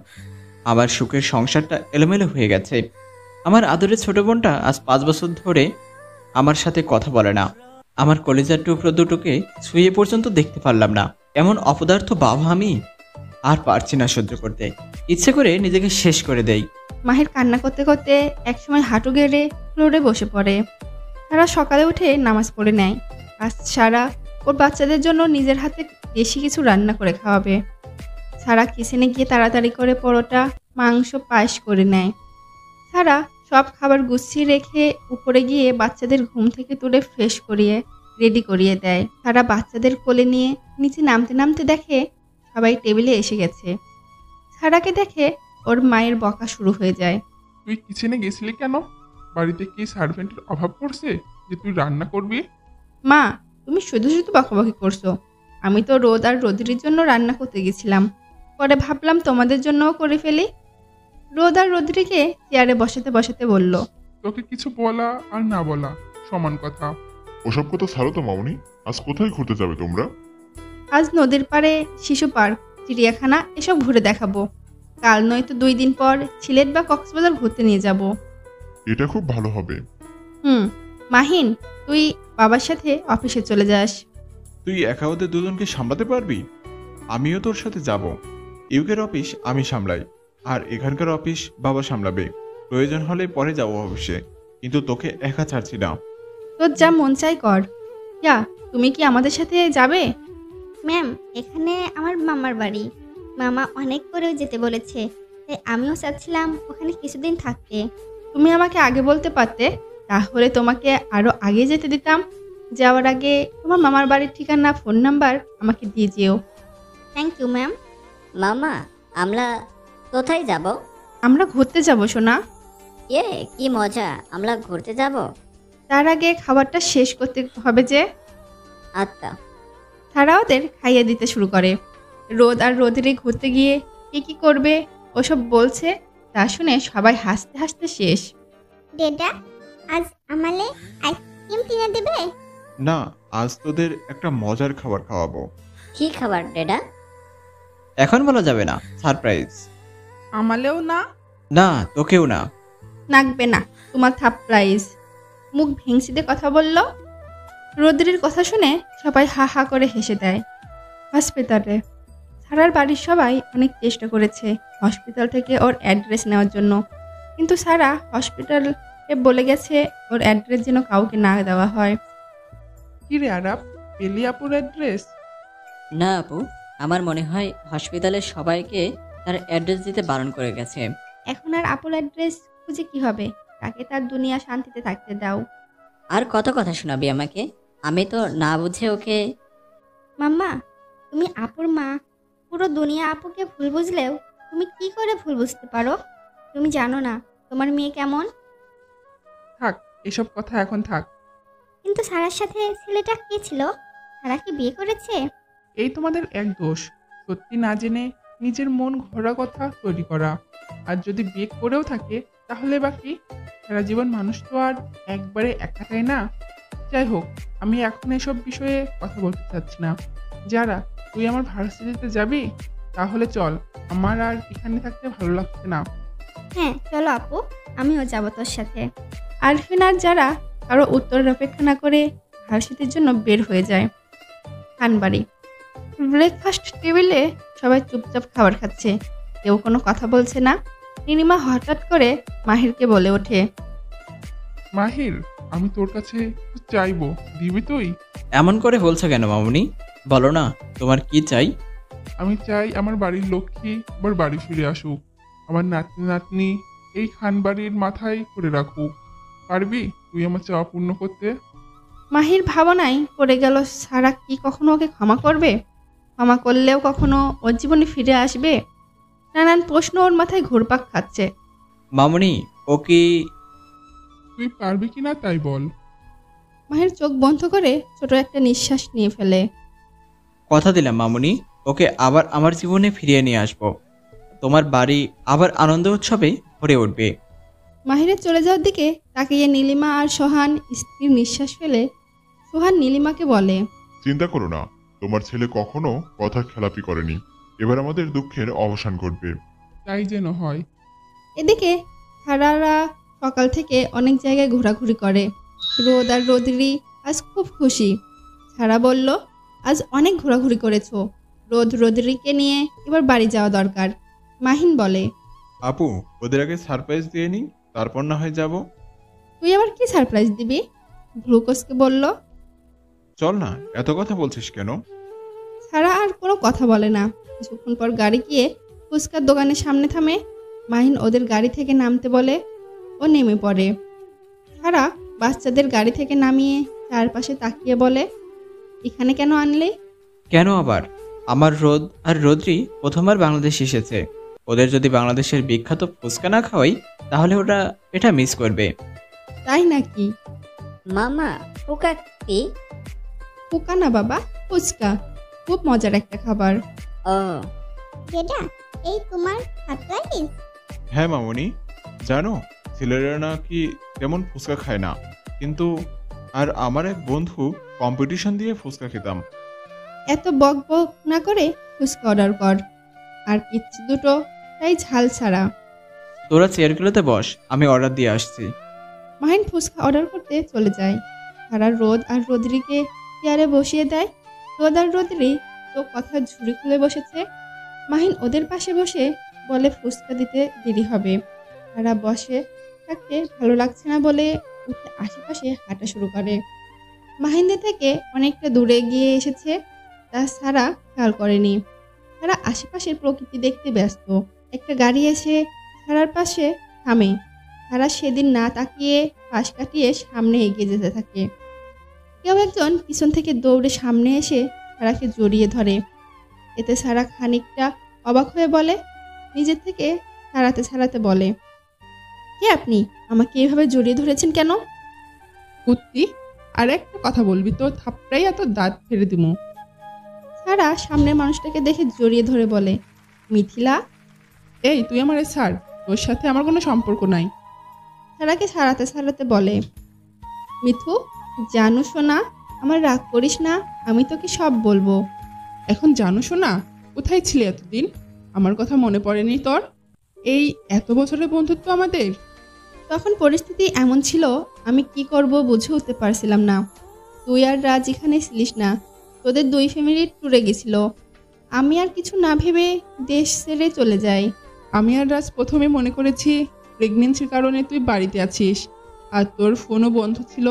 আমার সুখের সংসারটা এলোমেলো হয়ে গেছে। আমার আদরের ছোট বোনটা আজ 5 বছর ধরে আমার সাথে কথা বলে না। আমার কলেজার টুকরো দুটোকে ছুঁয়ে পর্যন্ত দেখতে পারলাম না। এমন অপদার্থ বাবা আমি আর পারছি না সহ্য করতে। ইচ্ছে করে নিজেকে শেষ করে দেই। মাহির কান্না করতে করতে একসময় হাঁটু গেড়ে ফ্লোরে বসে পড়ে। সারা সকালে উঠে নামাজ পড়ে নেয়। আজ সারা ওর বাচ্চাদের জন্য নিজের হাতে বেশি কিছু রান্না করে খাওয়াবে। সারা কিচেনে গিয়ে তাড়াতাড়ি করে পরোটা, মাংস, পায়েস করে নেয়। সারা সব খাবার গুছিয়ে রেখে উপরে গিয়ে বাচ্চাদের ঘুম থেকে তুলে ফ্রেশ করিয়ে রেডি করিয়ে দেয়। সারা বাচ্চাদের কোলে নিয়ে নিচে নামতে নামতে দেখে সবাই টেবিলে এসে গেছে। সারাকে দেখে ওর মায়ের বকা শুরু হয়ে যায়। তুই কিচেনে গেছিলি কেন? বাড়িতে কি সার্ভেন্টের অভাব পড়ছে যে তুই রান্না করবি? মা, তুমি শুধু শুধু বকাবকি করছো। আমি তো রোদ আর রোদ্রির জন্য রান্না করতে গেছিলাম, পরে ভাবলাম তোমাদের জন্যও করে ফেলি। রোদ আর রোদ্রিকে চেয়ারে বসাতে বসাতে বলল, তোকে কিছু বলা আর না বলা সমান কথা। ওসব কথা ছাড়ো তো মামনি, আজ কোথায় ঘুরতে যাবে তোমরা? আজ নদীর পাড়ে, শিশু পার্ক, চিড়িয়াখানা এসব ঘুরে দেখাবো। কাল নয়তো 2 দিন পর সিলেট বা কক্সবাজার ঘুরতে নিয়ে যাব। এটা খুব ভালো হবে। মাহিন, তুই বাবার সাথে অফিসে চলে যাস। তুই একা ওদের দুজনকে সামলাতে পারবি? আমিও তোর সাথে যাব। ইউকের অফিস আমি সামলাই, আর এখানকার অফিস বাবা সামলাবে। প্রয়োজন হলে পরে যাবো অফিসে, কিন্তু তোকে একা ছাড়ছি না। তোর যা মন চাই কর। ইয়া, তুমি কি আমাদের সাথে যাবে? ম্যাম, এখানে আমার মামার বাড়ি। মামা অনেক করেও যেতে বলেছে, তাই আমিও চাচ্ছিলাম ওখানে কিছুদিন থাকতে। তুমি আমাকে আগে বলতে পারতে, তাহলে তোমাকে আরো আগে যেতে দিতাম। যাওয়ার আগে তোমার মামার বাড়ির ঠিকানা, ফোন নাম্বার আমাকে দিয়ে যেও। Thank you ma'am. মামা, আমরা কোথায় যাব? আমরা ঘুরতে যাব সোনা। কি মজা, আমরা ঘুরতে যাব। তার আগে খাবারটা শেষ করতে হবে যে। আচ্ছা। তারা ওদের খাইয়ে দিতে শুরু করে। রোদ আর রোদেরই ঘুরতে গিয়ে কি করবে ওসব বলছে, তা শুনে সবাই হাসতে হাসতে শেষ। ডেডা, আজ আমালে আইসক্রিম কিনে দেবে? না, আজ তোদের একটা মজার খাবার খাওয়াবো। কি খাবার ডেডা? এখন বলা যাবে না, সারপ্রাইজ। আমালেও না। না, তোকেও না। নাকবে না তোমার সারপ্রাইজ। মুখ ভেংসিতে কথা বলল। রোদ্রের কথা শুনে সবাই হা হা করে হেসে দেয়। হসপিটালে সারার বাড়ির সবাই অনেক চেষ্টা করেছে হসপিটাল থেকে ওর অ্যাড্রেস নেওয়ার জন্য, কিন্তু সারা হসপিটালে বলে গেছে ওর অ্যাড্রেস যেন কাউকে না দেওয়া হয়। কি রে আরাপ, পেলি আপুর অ্যাড্রেস? না আপু, আমার মনে হয় হসপিটালের সবাইকে তার অ্যাড্রেস দিতে বারণ করে গেছে। এখন আর আপুর অ্যাড্রেস খুঁজে কি হবে? তাকে তার দুনিয়া শান্তিতে থাকতে দাও। আর কত কথা শোনাবি আমাকে? আমি তো না বুঝে ওকে। মাম্মা, তুমি আপুর মা, পুরো দুনিয়া আপুকে ভুল বুঝলেও তুমি কি করে ভুল বুঝতে পারো? তুমি জানো না তোমার মেয়ে কেমন? থাক, এসব কথা এখন থাক। কিন্তু সারার সাথে ছেলেটা কে ছিল? সারা কি বিয়ে করেছে? এই তোমাদের এক দোষ, সত্যি না জেনে নিজের মন ঘোরা কথা তৈরি করা। আর যদি বিয়ে করেও থাকে তাহলে বা কি? সারা জীবন মানুষ তো আর একবারে একা তাই না? যাই হোক, আমি এখন এসব বিষয়ে কথা বলতে চাচ্ছি না। যারা, তুই আমার ভার্সিটিতে যাবি? তাহলে চল, আমার আর এখানে থাকতে ভালো লাগছে না। হ্যাঁ চলো আপু, আমিও যাবো তোর সাথে। আরফিন আর যারা কারো উত্তরের অপেক্ষা না করে ভার্সিটির জন্য বের হয়ে যায়। খানবাড়ি ব্রেকফাস্ট টেবিলে সবাই চুপচাপ খাবার খাচ্ছে, কেউ কোনো কথা বলছে না। নীলিমা হঠাৎ করে মাহিরকে বলে ওঠে, মাহির, আমি তোর কাছে কিছু চাইবো, দিবি তুই? এমন করে বলছো কেন মামুনি? বলো না, তোমার কি চাই? আমি চাই আমার বাড়ির লক্ষ্মী আবার বাড়ি ফিরে আসুক। আমার নাতনি নাতনি এই খানবাড়ির মাথায় করে রাখুক। পারবি তুই আমার চাওয়া পূর্ণ করতে? মাহির ভাবনায় পড়ে গেল, সারা কি কখনো ওকে ক্ষমা করবে? ক্ষমা করলেও কখনো ওর জীবনে ফিরে আসবে? নানান প্রশ্ন ওর মাথায় ঘুরপাক খাচ্ছে। মামুনি, ও কি? তুই পারবি কিনা তাই বল। মাহির চোখ বন্ধ করে ছোট একটা নিঃশ্বাস নিয়ে ফেলে। কথা দিলাম মামুনি, ওকে আবার আমার জীবনে ফিরিয়ে নিয়ে আসব। তোমার বাড়ি আবার আনন্দ উৎসবে ভরে উঠবে। মাহিরের চলে যাওয়ার দিকে তাকিয়ে নীলিমা আর সোহান স্থির নিঃশ্বাস ফেলে সোহান নীলিমাকে বলে, চিন্তা করো না, তোমার ছেলে কখনো কথা খেলাপি করেনি। এবার আমাদের দুঃখের অবসান ঘটবে। তাই যেন হয়। এদিকে সারারা সকাল থেকে অনেক জায়গায় ঘোরাঘুরি করে। রোদ আর রোদরি আজ খুব খুশি। সারা বলল, আজ অনেক ঘোরাঘুরি করেছো, রোদ রোদরিকে নিয়ে এবার বাড়ি যাওয়া দরকার। মাহিন বলে, আপু, ওদের আগে সারপ্রাইজ দিয়ে নিই, তারপর না হয় যাব। তুই আবার কি সারপ্রাইজ দিবি? গ্লুকোজকে বলল। চল না, এত কথা বলছিস কেন? সারা আর কোনো কথা বলে না। কিছুক্ষণ পর গাড়ি গিয়ে ফুচকার দোকানের সামনে থামে। মাহিন ওদের গাড়ি থেকে নামতে বলে, ও নেমে পড়ে। সারা বাচ্চাদের গাড়ি থেকে নামিয়ে চারপাশে তাকিয়ে বলে, এখানে কেন আনলে? কেন আবার? আমার রোদ আর রোদ্রি প্রথমবার বাংলাদেশ এসেছে। ওদের যদি বাংলাদেশের বিখ্যাত ফুচকা না খাওয়াই তাহলে ওরা এটা মিস করবে। তাই নাকি? মামা পোকা কি? পোকা না বাবা, ফুচকা খুব মজার একটা খাবার। ও যেটা এই তোমার সারপ্রাইজ। হ্যাঁ মামুনি, জানো ছেলেরা নাকি তেমন ফুচকা খায় না, কিন্তু আর আমার এক বন্ধু কম্পিটিশন দিয়ে ফুচকা খেতাম। এত বক বক না করে ফুচকা অর্ডার কর, আর পিচ্ছি দুটো তাই ঝাল ছাড়া। তোরা চেয়ারগুলোতে বস, আমি অর্ডার দিয়ে আসছি। মাহিন ফুচকা অর্ডার করতে চলে যায়। সারা রোদ আর রোদরিকে চেয়ারে বসিয়ে দেয়। রোদ আর রোদরি তো কথা ঝুড়ি খুলে বসেছে। মাহিন ওদের পাশে বসে বলে ফুচকা দিতে দেরি হবে। সারা বসে থাকতে ভালো লাগছে না বলে উঠে আশেপাশে হাঁটা শুরু করে। মাহিন্দের থেকে অনেকটা দূরে গিয়ে এসেছে, তা সারা খেয়াল করেনি। সারা আশেপাশের প্রকৃতি দেখতে ব্যস্ত। একটা গাড়ি এসে সারার পাশে থামে। সারা সেদিন না তাকিয়ে পাশ কাটিয়ে সামনে এগিয়ে যেতে থাকে। কেউ একজন পিছন থেকে দৌড়ে সামনে এসে সারাকে জড়িয়ে ধরে। এতে সারা খানিকটা অবাক হয়ে বলে, নিজের থেকে ছাড়াতে ছাড়াতে বলে, কে আপনি? আমাকে এভাবে জড়িয়ে ধরেছেন কেন? কুত্তি, আর একটা কথা বলবি তো থাপড়াই এত দাঁত ফেলে দিমু। সারা সামনের মানুষটাকে দেখে জড়িয়ে ধরে বলে, মিথিলা। এই তুই আমার ছাড়, তোর সাথে আমার কোনো সম্পর্ক নাই। সারাকে সারাতে সারাতে বলে, মিথু জানো শোনা, আমার রাগ করিস না, আমি তোকে সব বলবো। এখন জানো শোনা, কোথায় ছিলে এতদিন? আমার কথা মনে পড়েনি তোর? এই এত বছরের বন্ধুত্ব আমাদের। তখন পরিস্থিতি এমন ছিল, আমি কি করব বুঝে উঠতে পারছিলাম না। তুই আর রাজ এখানে ছিলিস না, তোদের দুই ফ্যামিলি ট্যুরে গেছিল। আমি আর কিছু না ভেবে দেশ ছেড়ে চলে যাই। আমি আর রাজ প্রথমে মনে করেছি প্রেগনেন্সির কারণে তুই বাড়িতে আছিস, আর তোর ফোনও বন্ধ ছিল।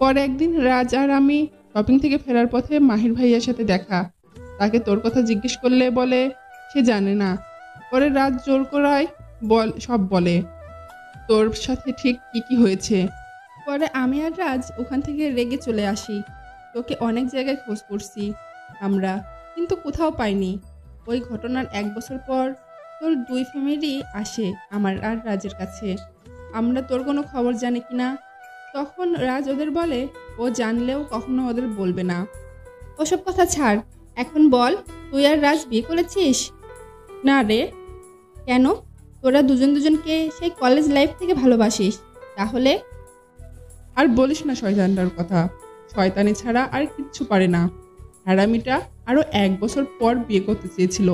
পরে একদিন রাজ আর আমি শপিং থেকে ফেরার পথে মাহির ভাইয়ার সাথে দেখা। তাকে তোর কথা জিজ্ঞেস করলে বলে সে জানে না। পরে রাজ জোর করায় সব বলে তোর সাথে ঠিক কি কি হয়েছে। পরে আমি আর রাজ ওখান থেকে রেগে চলে আসি। তোকে অনেক জায়গায় খোঁজ করছি আমরা, কিন্তু কোথাও পাইনি। ওই ঘটনার 1 বছর পর তোর দুই ফ্যামিলি আসে আমার আর রাজের কাছে। আমরা তোর কোনো খবর জানি কিনা। তখন রাজ ওদের বলে ও জানলেও কখনো ওদের বলবে না। ওসব কথা ছাড়, এখন বল, তুই আর রাজ বিয়ে করেছিস? না রে। কেন? তোরা দুজন দুজনকে সেই কলেজ লাইফ থেকে ভালোবাসিস তাহলে? আর বলিস না শয়তানটার কথা, শয়তানি ছাড়া আর কিচ্ছু পারে না। হারামিটা আরও 1 বছর পর বিয়ে করতে চেয়েছিল,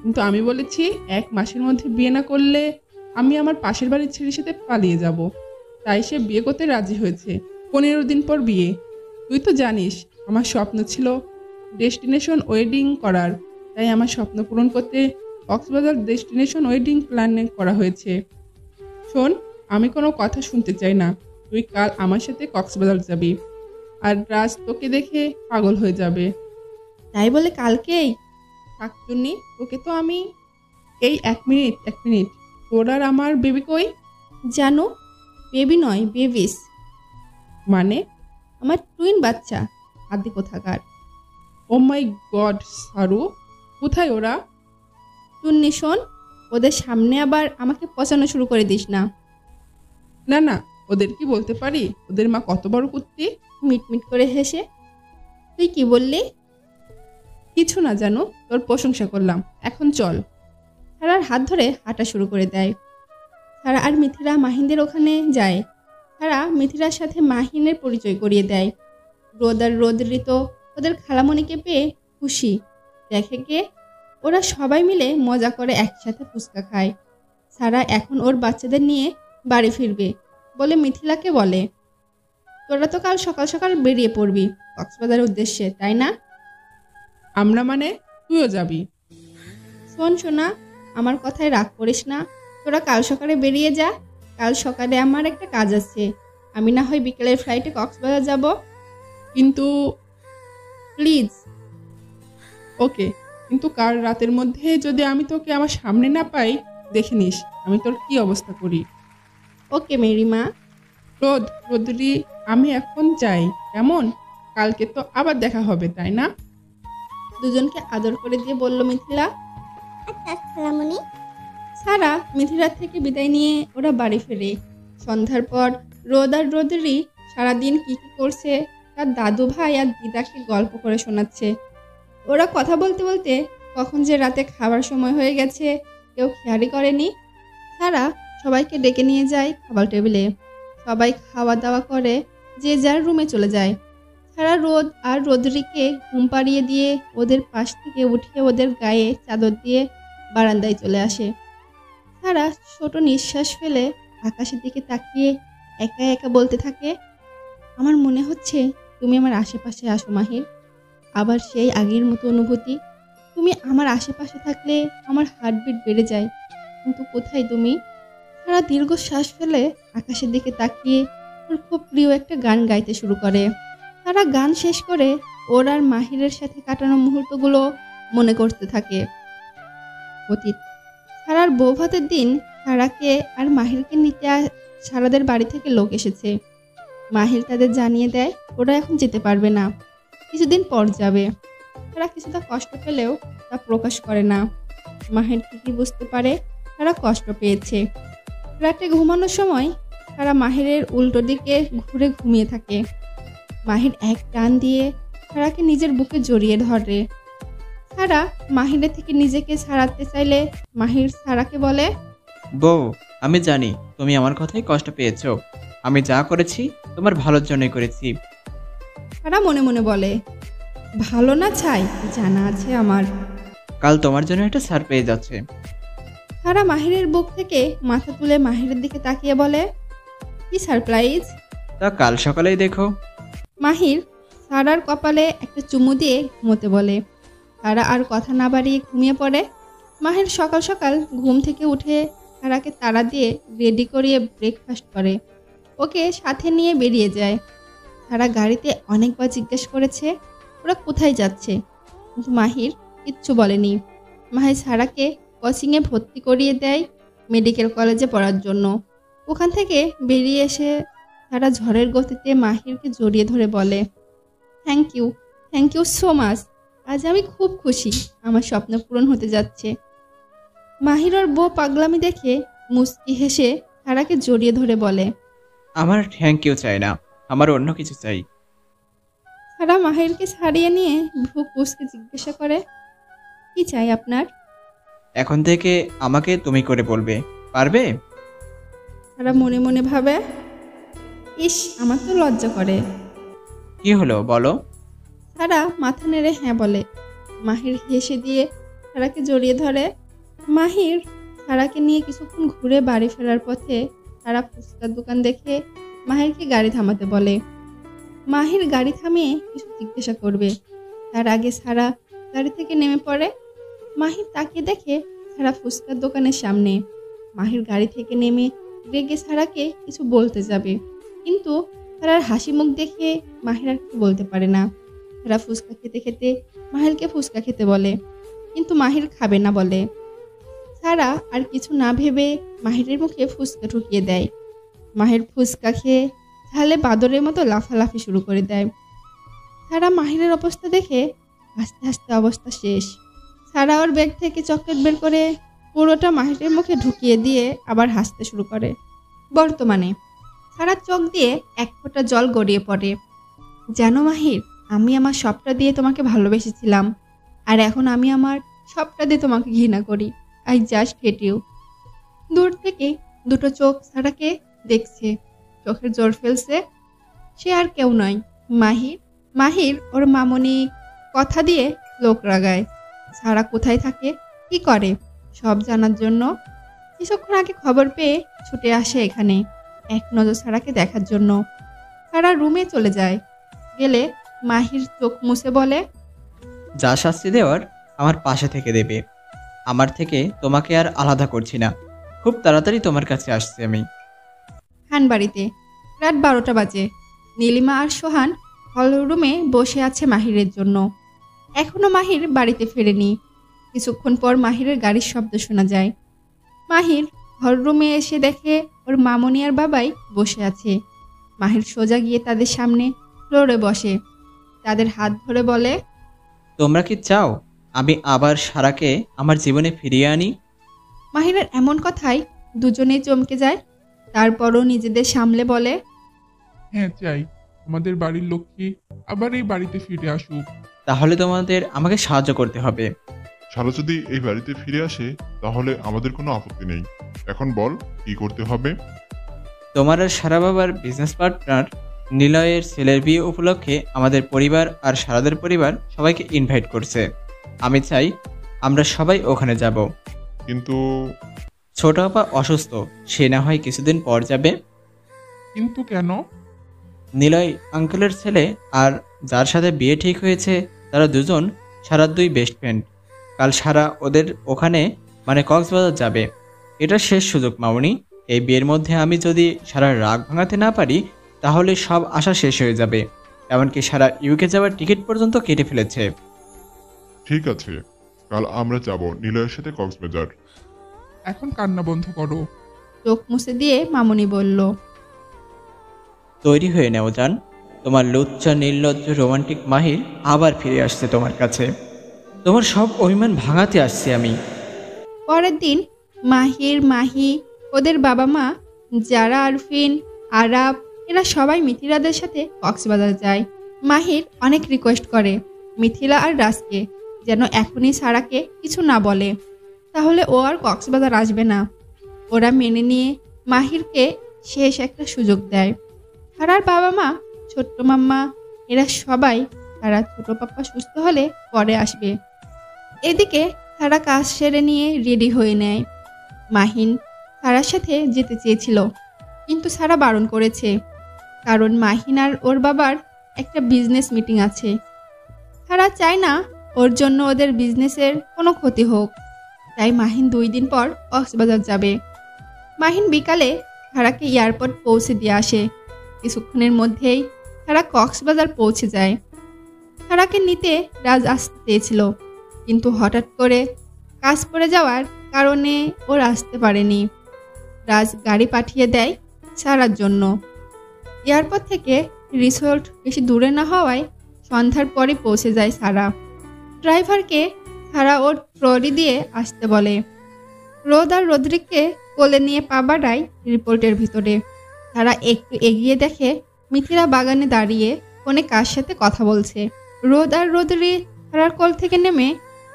কিন্তু আমি বলেছি 1 মাসের মধ্যে বিয়ে না করলে আমি আমার পাশের বাড়ির ছেলের সাথে পালিয়ে যাব। তাই সে বিয়ে করতে রাজি হয়েছে। 15 দিন পর বিয়ে। তুই তো জানিস আমার স্বপ্ন ছিল ডেস্টিনেশন ওয়েডিং করার, তাই আমার স্বপ্ন পূরণ করতে কক্সবাজার ডেস্টিনেশন ওয়েডিং প্ল্যান করা হয়েছে। শোন, আমি কোনো কথা শুনতে চাই না। তুই কাল আমার সাথে কক্সবাজার যাবি, আর রাজ তোকে দেখে পাগল হয়ে যাবে। তাই বলে কালকেই? শাকচুন্নি, তোকে তো আমি... এই 1 মিনিট, তোর আর আমার বেবি কই? জানো, বেবি নয়, বেবিস। মানে? আমার টুইন বাচ্চা, আদি কোথাকার। ও মাই গড সারু, কোথায় ওরা? টুন্নি শোন, ওদের সামনে আবার আমাকে পচানো শুরু করে দিস না। না না, ওদের কি বলতে পারি? ওদের মা কত বড় কুত্তি। মিটমিট করে হেসে, তুই কি বললি? কিছু না জানো, তোর প্রশংসা করলাম, এখন চল। সারার হাত ধরে হাঁটা শুরু করে দেয়। সারা আর মিথিলা মাহিনদের ওখানে যায়। সারা মিথিলার সাথে মাহিনের পরিচয় করিয়ে দেয়। রোদ আর রোদরি তো ওদের খালামণিকে পেয়ে খুশি। দেখে কে ওরা সবাই মিলে মজা করে একসাথে ফুচকা খায়। সারা এখন ওর বাচ্চাদের নিয়ে বাড়ি ফিরবে বলে মিথিলাকে বলে, তোরা তো কাল সকাল সকাল বেরিয়ে পড়বি কক্সবাজারের উদ্দেশ্যে, তাই না? আমরা মানে তুইও যাবি? শোন সোনা, আমার কথায় রাগ করিস না। তোরা কাল সকালে বেরিয়ে যা। কাল সকালে আমার একটা কাজ আছে। আমি না হয় বিকেলের ফ্লাইটে কক্সবাজার যাব। কিন্তু প্লিজ। ওকে, কিন্তু কাল রাতের মধ্যে যদি আমি তোকে আমার সামনে না পাই, দেখে নিস আমি তোর কি অবস্থা করি। ওকে মেরি মা। রোদরি, আমি এখন যাই, কেমন? কালকে তো আবার দেখা হবে, তাই না? দুজনকে আদর করে দিয়ে বলল মিথিলা। আচ্ছা খালামণি। সারা মিথিলার থেকে বিদায় নিয়ে ওরা বাড়ি ফেরে। সন্ধ্যার পর রোদ আর রোদরি সারাদিন কি কি করছে তার দাদু ভাই আর দিদাকে গল্প করে শোনাচ্ছে। ওরা কথা বলতে বলতে কখন যে রাতে খাবার সময় হয়ে গেছে কেউ খেয়ালই করেনি। সারা সবাইকে ডেকে নিয়ে যায় খাবার টেবিলে। সবাই খাওয়া দাওয়া করে যে যার রুমে চলে যায়। সারা রোদ আর রোদরিকে ঘুম পাড়িয়ে দিয়ে ওদের পাশ থেকে উঠিয়ে ওদের গায়ে চাদর দিয়ে বারান্দায় চলে আসে। সারা ছোট নিঃশ্বাস ফেলে আকাশের দিকে তাকিয়ে একা একা বলতে থাকে, আমার মনে হচ্ছে তুমি আমার আশেপাশে আসো মাহির। আবার সেই আগের মতো অনুভূতি। তুমি আমার আশেপাশে থাকলে আমার হার্টবিট বেড়ে যায়, কিন্তু কোথায় তুমি? সারা দীর্ঘ শ্বাস ফেলে আকাশের দিকে তাকিয়ে ওর খুব প্রিয় একটা গান গাইতে শুরু করে। তারা গান শেষ করে ওর আর মাহিরের সাথে কাটানো মুহূর্তগুলো মনে করতে থাকে। অতীত। সারার বৌভাতের দিন সারাকে আর মাহিরকে নিতে সারাদের বাড়ি থেকে লোক এসেছে। মাহির তাদের জানিয়ে দেয় ওরা এখন যেতে পারবে না, কিছুদিন পর যাবে। তারা কিছুটা কষ্ট পেলেও তা প্রকাশ করে না। মাহির ঠিকই বুঝতে পারে তারা কষ্ট পেয়েছে। রাতে ঘুমানোর সময় তারা মাহিরের উল্টো দিকে ঘুরে ঘুমিয়ে থাকে। মাহির এক টান দিয়ে সারাকে নিজের বুকে জড়িয়ে ধরে। সারা মাহিরের থেকে নিজেকে ছাড়াতে চাইলে মাহির সারাকে বলে, বউ, আমি জানি তুমি আমার কথাই কষ্ট পেয়েছো। আমি যা করেছি তোমার ভালোর জন্যই করেছি। সারা মনে মনে বলে, ভালো না চাই জানা আছে আমার। কাল তোমার জন্য একটা সারপ্রাইজ আছে। সারা মাহিরের বুক থেকে মাথা তুলে মাহিরের দিকে তাকিয়ে বলে, কি সারপ্রাইজ? তা কাল সকালেই দেখো। মাহির সারার কপালে একটা চুমু দিয়ে ঘুমোতে বলে। সারা আর কথা না বাড়িয়ে ঘুমিয়ে পড়ে। মাহির সকাল সকাল ঘুম থেকে উঠে সারাকে তাড়া দিয়ে রেডি করিয়ে ব্রেকফাস্ট করে, ওকে সাথে নিয়ে বেরিয়ে যায়। সারা গাড়িতে অনেকবার জিজ্ঞেস করেছে ওরা কোথায় যাচ্ছে, কিন্তু মাহির কিচ্ছু বলেনি। মাহির সারাকে কোচিংয়ে ভর্তি করিয়ে দেয় মেডিকেল কলেজে পড়ার জন্য। ওখান থেকে বেরিয়ে এসে সারা ঝড়ের গতিতে মাহিরকে জড়িয়ে ধরে বলে, থ্যাংক ইউ সো মাচ। আজ আমি খুব খুশি, আমার স্বপ্ন পূরণ হতে যাচ্ছে। মাহির ওর বউ পাগলামি দেখে মুচকি হেসে সারাকে জড়িয়ে ধরে বলে, আমার থ্যাংক ইউ চাই না, আমার অন্য কিছু চাই। সারা মাহিরকে ছাড়িয়ে নিয়ে ভ্রু কুঁচকে জিজ্ঞাসা করে, কি চাই আপনার? এখন থেকে আমাকে তুমি করে বলবে, পারবে? সারা মনে মনে ভাবে, ইস আমার তো লজ্জা করে। কি হলো বলো? সারা মাথা নেড়ে হ্যাঁ বলে। মাহির হেসে দিয়ে সারাকে জড়িয়ে ধরে। মাহির সারাকে নিয়ে কিছুক্ষণ ঘুরে বাড়ি ফেরার পথে সারা ফুচকার দোকান দেখে মাহিরকে গাড়ি থামাতে বলে। মাহির গাড়ি থামিয়ে কিছু জিজ্ঞাসা করবে, তার আগে সারা গাড়ি থেকে নেমে পড়ে। মাহির তাকিয়ে দেখে সারা ফুচকার দোকানের সামনে। মাহির গাড়ি থেকে নেমে রেগে সারাকে কিছু বলতে যাবে, কিন্তু সারার হাসি মুখ দেখে মাহির আর কিছু বলতে পারে না। সারা ফুচকা খেতে খেতে মাহিরকে ফুচকা খেতে বলে, কিন্তু মাহির খাবে না বলে। সারা আর কিছু না ভেবে মাহিরের মুখে ফুচকা ঢুকিয়ে দেয়। মাহির ফুচকা খেয়ে ঝালে বাদরের মতো লাফালাফি শুরু করে দেয়। সারা মাহিরের অবস্থা দেখে হাসতে হাসতে অবস্থা শেষ। সারা ওর ব্যাগ থেকে চকলেট বের করে পুরোটা মাহিরের মুখে ঢুকিয়ে দিয়ে আবার হাসতে শুরু করে। বর্তমানে সারা চোখ দিয়ে এক ফোঁটা জল গড়িয়ে পড়ে। জানো মাহির, আমি আমার সবটা দিয়ে তোমাকে ভালোবেসেছিলাম, আর এখন আমি আমার সবটা দিয়ে তোমাকে ঘৃণা করি। I just hate you. দূর থেকে দুটো চোখ সারাকে দেখছে, চোখের জোর ফেলছে। সে আর কেউ নয়, মাহির। মাহির ওর মামনি কথা দিয়ে লোক রাগায়। সারা কোথায় থাকে, কি করে, সব জানার জন্য কিছুক্ষণ আগে খবর পেয়ে ছুটে আসে এখানে এক নজর সারাকে দেখার জন্য। সারা রুমে চলে যায়। গেলে মাহির চোখ মুছে বলে, যা শাস্তি দেওয়ার আমার পাশে থেকে দেবে। আমার থেকে তোমাকে আর আলাদা করছি না। খুব তাড়াতাড়ি তোমার কাছে আসছি আমি। খান বাড়িতে রাত 12টা বাজে। নীলিমা আর সোহান হল রুমে বসে আছে মাহিরের জন্য। এখনো মাহির বাড়িতে ফেরেনি। কিছুক্ষণ পর মাহিরের গাড়ির শব্দ শোনা যায়। মাহির হল রুমে এসে দেখে ওর মামনি আর বাবাই বসে আছে। মাহির সোজা গিয়ে তাদের সামনে ফ্লোরে বসে, তাদের হাত ধরে বলে, তোমরা কি চাও আমি আবার সারাকে আমার জীবনে ফিরিয়ে আনি? মাহিরের এমন কথায় দুজনেই চমকে যায়। তারপরও নিজেদের সামলে বলে, হ্যাঁ চাই, আমাদের বাড়ির লক্ষ্মী আবার এই বাড়িতে ফিরে আসুক। তাহলে তোমাদের আমাকে সাহায্য করতে হবে। সারা যদি এই বাড়িতে ফিরে আসে তাহলে আমাদের কোনো আপত্তি নেই। এখন বল কি করতে হবে? তোমার আর সারা বাবার বিজনেস পার্টনার নিলয়ের ছেলের বিয়ে উপলক্ষে আমাদের পরিবার আর সারাদের পরিবার সবাইকে ইনভাইট করছে। আমি চাই আমরা সবাই ওখানে যাব। কিন্তু ছোট আপা অসুস্থ, সে না হয় কিছুদিন পর যাবে। কিন্তু কেন? নিলয় আঙ্কেলের ছেলে আর যার সাথে বিয়ে ঠিক হয়েছে তারা দুজন সারার 2 বেস্ট ফ্রেন্ড। কাল সারা ওদের ওখানে মানে কক্সবাজার যাবে। এটা শেষ সুযোগ মামনি। এই বিয়ের মধ্যে আমি যদি সারার রাগ ভাঙাতে না পারি তাহলে সব আশা শেষ হয়ে যাবে। এমনকি সারা ইউকে যাওয়ার টিকিট পর্যন্ত কেটে ফেলেছে। ঠিক আছে, কাল আমরা যাব নিলয়ের সাথে কক্সবাজার। এখন কান্না বন্ধ করো। চোখ মুছে দিয়ে মামনি বলল, তৈরি হয়ে নেও যান। তোমার লুচ্চা নির্লজ্জ রোমান্টিক মাহির আবার ফিরে আসছে তোমার কাছে। তোমার সব অভিমান ভাঙাতে আসছি আমি। পরের দিন মাহির, মাহি, ওদের বাবা মা, যারা, আরফিন, আরাব, এরা সবাই মিথিলাদের সাথে কক্সবাজার যায়। মাহির অনেক রিকোয়েস্ট করে মিথিলা আর রাজকে যেন এখনই সারাকে কিছু না বলে, তাহলে ও আর কক্সবাজার আসবে না। ওরা মেনে নিয়ে মাহিরকে শেষ একটা সুযোগ দেয়। সারার বাবা মা, ছোট্ট মাম্মা, এরা সবাই তারা ছোট পাপ্পা সুস্থ হলে পরে আসবে। এদিকে সারা কাজ সেরে নিয়ে রেডি হয়ে নেয়। মাহিন সারার সাথে যেতে চেয়েছিল, কিন্তু সারা বারণ করেছে, কারণ মাহিন আর ওর বাবার একটা বিজনেস মিটিং আছে। সারা চায় না ওর জন্য ওদের বিজনেসের কোনো ক্ষতি হোক, তাই মাহিন 2 দিন পর কক্সবাজার যাবে। মাহিন বিকালে সারাকে এয়ারপোর্ট পৌঁছে দিয়ে আসে। কিছুক্ষণের মধ্যেই সারা কক্সবাজার পৌঁছে যায়। সারাকে নিতে রাজ আসতে চেয়েছিল, কিন্তু হঠাৎ করে কাজ পড়ে যাওয়ার কারণে ওর আসতে পারেনি। রাজ গাড়ি পাঠিয়ে দেয় সারার জন্য। এয়ারপোর্ট থেকে রিসোর্ট বেশি দূরে না হওয়ায় সন্ধ্যার পরে পৌঁছে যায় সারা। ড্রাইভারকে সারা ওর ট্রলি দিয়ে আসতে বলে। রোদ আর রদ্রিককে কোলে নিয়ে পা বাড়ায় রিপোর্টের ভিতরে। তারা একটু এগিয়ে দেখে মিথিলা বাগানে দাঁড়িয়ে ফোনে কার সাথে কথা বলছে। রোদ আর রদ্রি সারার কোল থেকে নেমে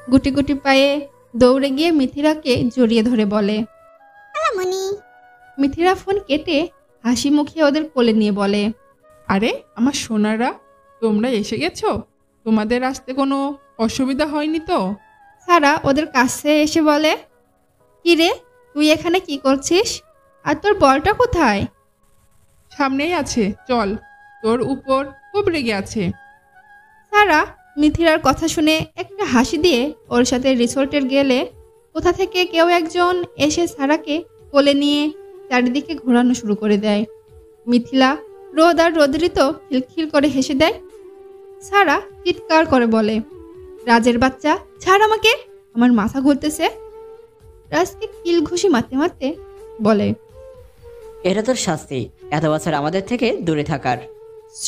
গুটি গুটি পায়ে দৌড়ে গিয়ে মিথিলাকে জড়িয়ে ধরে বলে, খালামণি। মিথিলা ফোন কেটে হাসি মুখে ওদের কোলে নিয়ে বলে, আরে আমার সোনারা, তোমরা এসে গেছো? তোমাদের আসতে কোনো অসুবিধা হয়নি তো? সারা ওদের কাছে এসে বলে, কি রে, তুই এখানে কি করছিস? আর তোর বলটা কোথায়? সামনেই আছে, চল। তোর উপর খুব রেগে আছে। সারা মিথিলার কথা শুনে একটা হাসি দিয়ে ওর সাথে রিসোর্টের গেলে কোথা থেকে কেউ একজন এসে সারাকে কোলে নিয়ে চারিদিকে ঘোরানো শুরু করে দেয়। মিথিলা, রোদ আর রদ্রি তো খিলখিল করে হেসে দেয়। সারা চিৎকার করে বলে, রাজের বাচ্চা, ছাড় আমাকে, আমার মাথা ঘুরতেছে। রাজকে কিল ঘুষি মারতে মারতে বলে, এটা তোর শাস্তি, এত বছর আমাদের থেকে দূরে থাকার।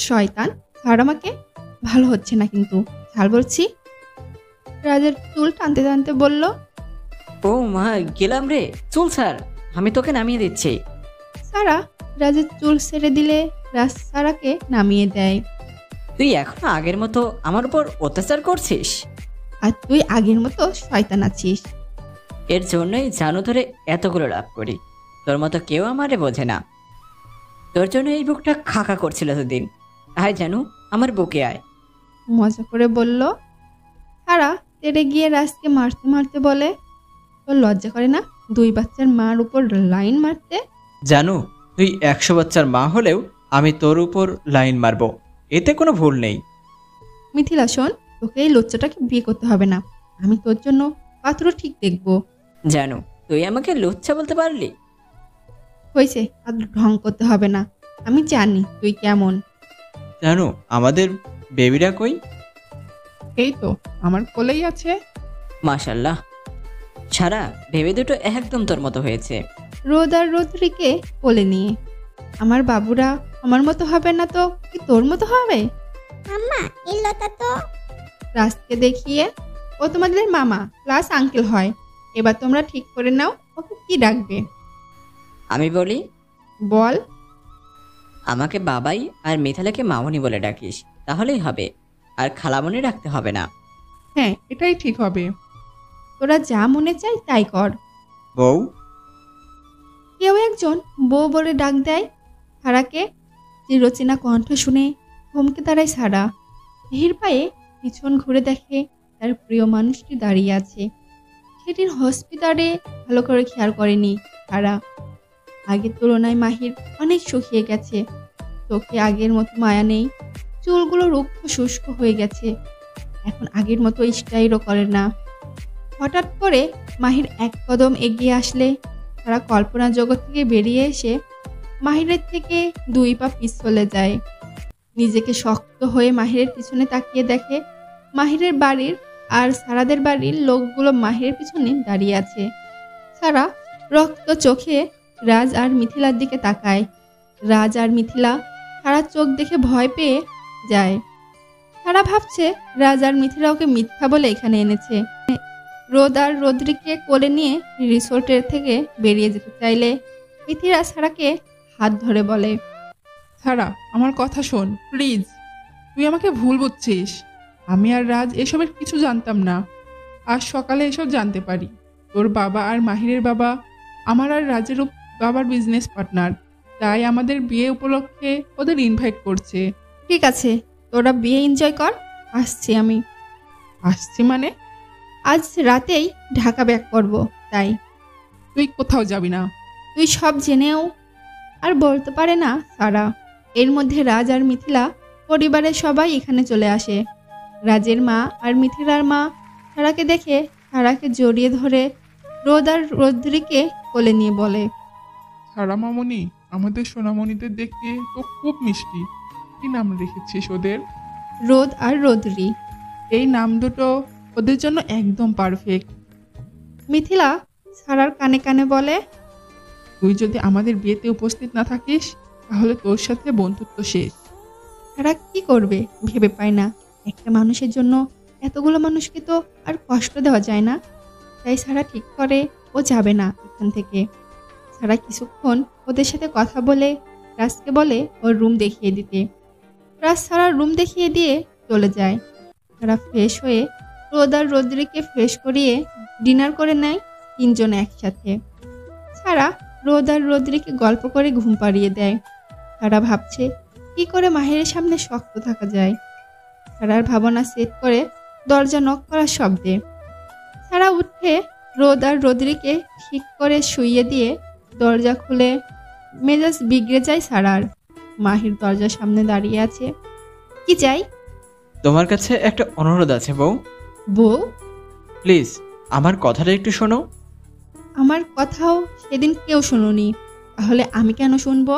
শয়তান, ছাড় আমাকে, ভালো হচ্ছে না কিন্তু, ছাড় বলছি। রাজের চুল টানতে টানতে বলল, ও মা, গেলাম রে, চুল স্যার, আমি তোকে নামিয়ে দিচ্ছি। সারা রাজের চুল ছেড়ে দিলে রাজ সারাকে নামিয়ে দেয়। তুই এখনো আগের মতো আমার উপর অত্যাচার করছিস? আর তুই আগের মতো শয়তান আছিস। এর জন্যই জানু ধরে এতগুলো লাভ করি। তোর মতো কেউ আমারে বোঝে না। তোর জন্য এই বুকটা খাকা করছিল এতদিন। আয় জানু, আমার বুকে আয়। মজা করে বলল। সারা তেড়ে গিয়ে রাজকে মারতে মারতে বলে, তোর লজ্জা করে না 2 বাচ্চার মার উপর লাইন মারতে? জানু, তুই 100 বাচ্চার মা হলেও আমি তোর উপর লাইন মারবো, এতে কোনো ভুল নেই। মিথিলা শোন, তোকে এই লজ্জাটাকে বিয়ে করতে হবে না। আমি তোর জন্য পাত্র ঠিক দেখব। জানু, তুই আমাকে লুচ্ছা বলতে পারলি? হয়েছে, আর ঢং করতে হবে না। আমি জানি তুই কেমন। জানু, আমাদের বেবিরা কই? এই তো আমার কোলেই আছে। মাশাল্লাহ, সারা ভেবে দুটো একদম তোর মতো হয়েছে। রোদ আর রোদ্রিকে কোলে নিয়ে, আমার বাবুরা আমার মতো হবে না তো কি তোর মতো হবে? আম্মা এই লতা তো। রাজকে দেখিয়ে, ও তোমাদের মামা প্লাস আঙ্কেল হয়। এবার তোমরা ঠিক করে নাও ওকে কি ডাকবে। আমি বলি, বল। আমাকে বাবাই আর মিথালাকে মামনি বলে ডাকিস, তাহলেই হবে। আর খালামনি রাখতে হবে না। হ্যাঁ, এটাই ঠিক হবে। তোরা যা মনে চাই তাই কর। বউ? কেউ একজন বউ বলে ডাক দেয় সারাকে। চিরচেনা কণ্ঠ শুনে থমকে দাঁড়ায় সারা। ভিড় পায়ে পিছন ঘুরে দেখে তার প্রিয় মানুষটি দাঁড়িয়ে আছে। সেদিন হসপিটালে ভালো করে খেয়াল করেনি সারা। আগের তুলনায় মাহির অনেক শুকিয়ে গেছে। চোখে আগের মতো মায়া নেই। চুলগুলো রুক্ষ শুষ্ক হয়ে গেছে। এখন আগের মতো স্টাইলও করে না। হঠাৎ করে মাহির এক কদম এগিয়ে আসলে তারা কল্পনা জগৎ থেকে বেরিয়ে এসে মাহিরের থেকে 2 পা পিছ চলে যায়। নিজেকে শক্ত হয়ে মাহিরের পিছনে তাকিয়ে দেখে মাহিরের বাড়ির আর সারাদের বাড়ির লোকগুলো মাহিরের পিছনে দাঁড়িয়ে আছে। সারা রক্ত চোখে রাজ আর মিথিলার দিকে তাকায়। রাজ আর মিথিলা সারার চোখ দেখে ভয় পেয়ে যায়। সারা ভাবছে রাজ আর মিথিলা ওকে মিথ্যা বলে এখানে এনেছে। রোদ আর রোদ্রিকে কোলে নিয়ে রিসোর্টের থেকে বেরিয়ে যেতে চাইলে মিথিলা সারাকে হাত ধরে বলে, সারা আমার কথা শোন প্লিজ। তুই আমাকে ভুল বুঝছিস। আমি আর রাজ এসবের কিছু জানতাম না। আজ সকালে এসব জানতে পারি। তোর বাবা আর মাহিরের বাবা আমার আর রাজের বাবার বিজনেস পার্টনার, তাই আমাদের বিয়ে উপলক্ষে ওদের ইনভাইট করছে। ঠিক আছে, তোরা বিয়ে এনজয় কর, আসছি আমি। আসছি মানে? আজ রাতেই ঢাকা ব্যাক করব, তাই। তুই কোথাও যাবি না। তুই সব জেনেও আর বলতে পারে না সারা। এর মধ্যে রাজ আর মিথিলা পরিবারের সবাই এখানে চলে আসে। রাজের মা আর মিথিলার মা সারাকে দেখে সারাকে জড়িয়ে ধরে রোদ আর রোদ্রিকে কোলে নিয়ে বলে, সারা মামনি, আমাদের সোনামণিদের দেখতে তো খুব মিষ্টি। কি নাম রেখেছিস ওদের? রোদ আর রোদ্রি। এই নাম দুটো ওদের জন্য একদম পারফেক্ট। মিথিলা সারার কানে কানে বলে, তুই যদি আমাদের বিয়েতে উপস্থিত না থাকিস তাহলে তোর সাথে বন্ধুত্ব শেষ। সারা কি করবে ভেবে পায় না। একটা মানুষের জন্য এতগুলো মানুষকে তো আর কষ্ট দেওয়া যায় না। তাই সারা ঠিক করে ও যাবে না এখান থেকে। সারা কিছুক্ষণ ওদের সাথে কথা বলে রাজকে বলে ওর রুম দেখিয়ে দিতে। রাজ সারার রুম দেখিয়ে দিয়ে চলে যায়। সারা ফ্রেশ হয়ে রোদ আর রোদ্রিকে ফ্রেশ করিয়ে ডিনার করে নেয় 3 জন একসাথে। সারা রোদ আর রোদ্রিকে গল্প করে ঘুম পাড়িয়ে দেয়। সারা ভাবছে কি করে মাহিরের সামনে শক্ত থাকা যায়। সারার ভাবনা সেট করে দরজা নক করার শব্দে সারা উঠে রোদ আর রোদ্রিকে ঠিক করে শুইয়ে দিয়ে দরজা খুলে মেজাজ বিগড়ে যায় সারার। মাহির দরজার সামনে দাঁড়িয়ে আছে। কি চাই? তোমার কাছে একটা অনুরোধ আছে বউ। বউ? প্লিজ আমার কথাটা একটু শোনো। আমার কথাও সেদিন কেউ শুনুনি, তাহলে আমি কেন শুনবো?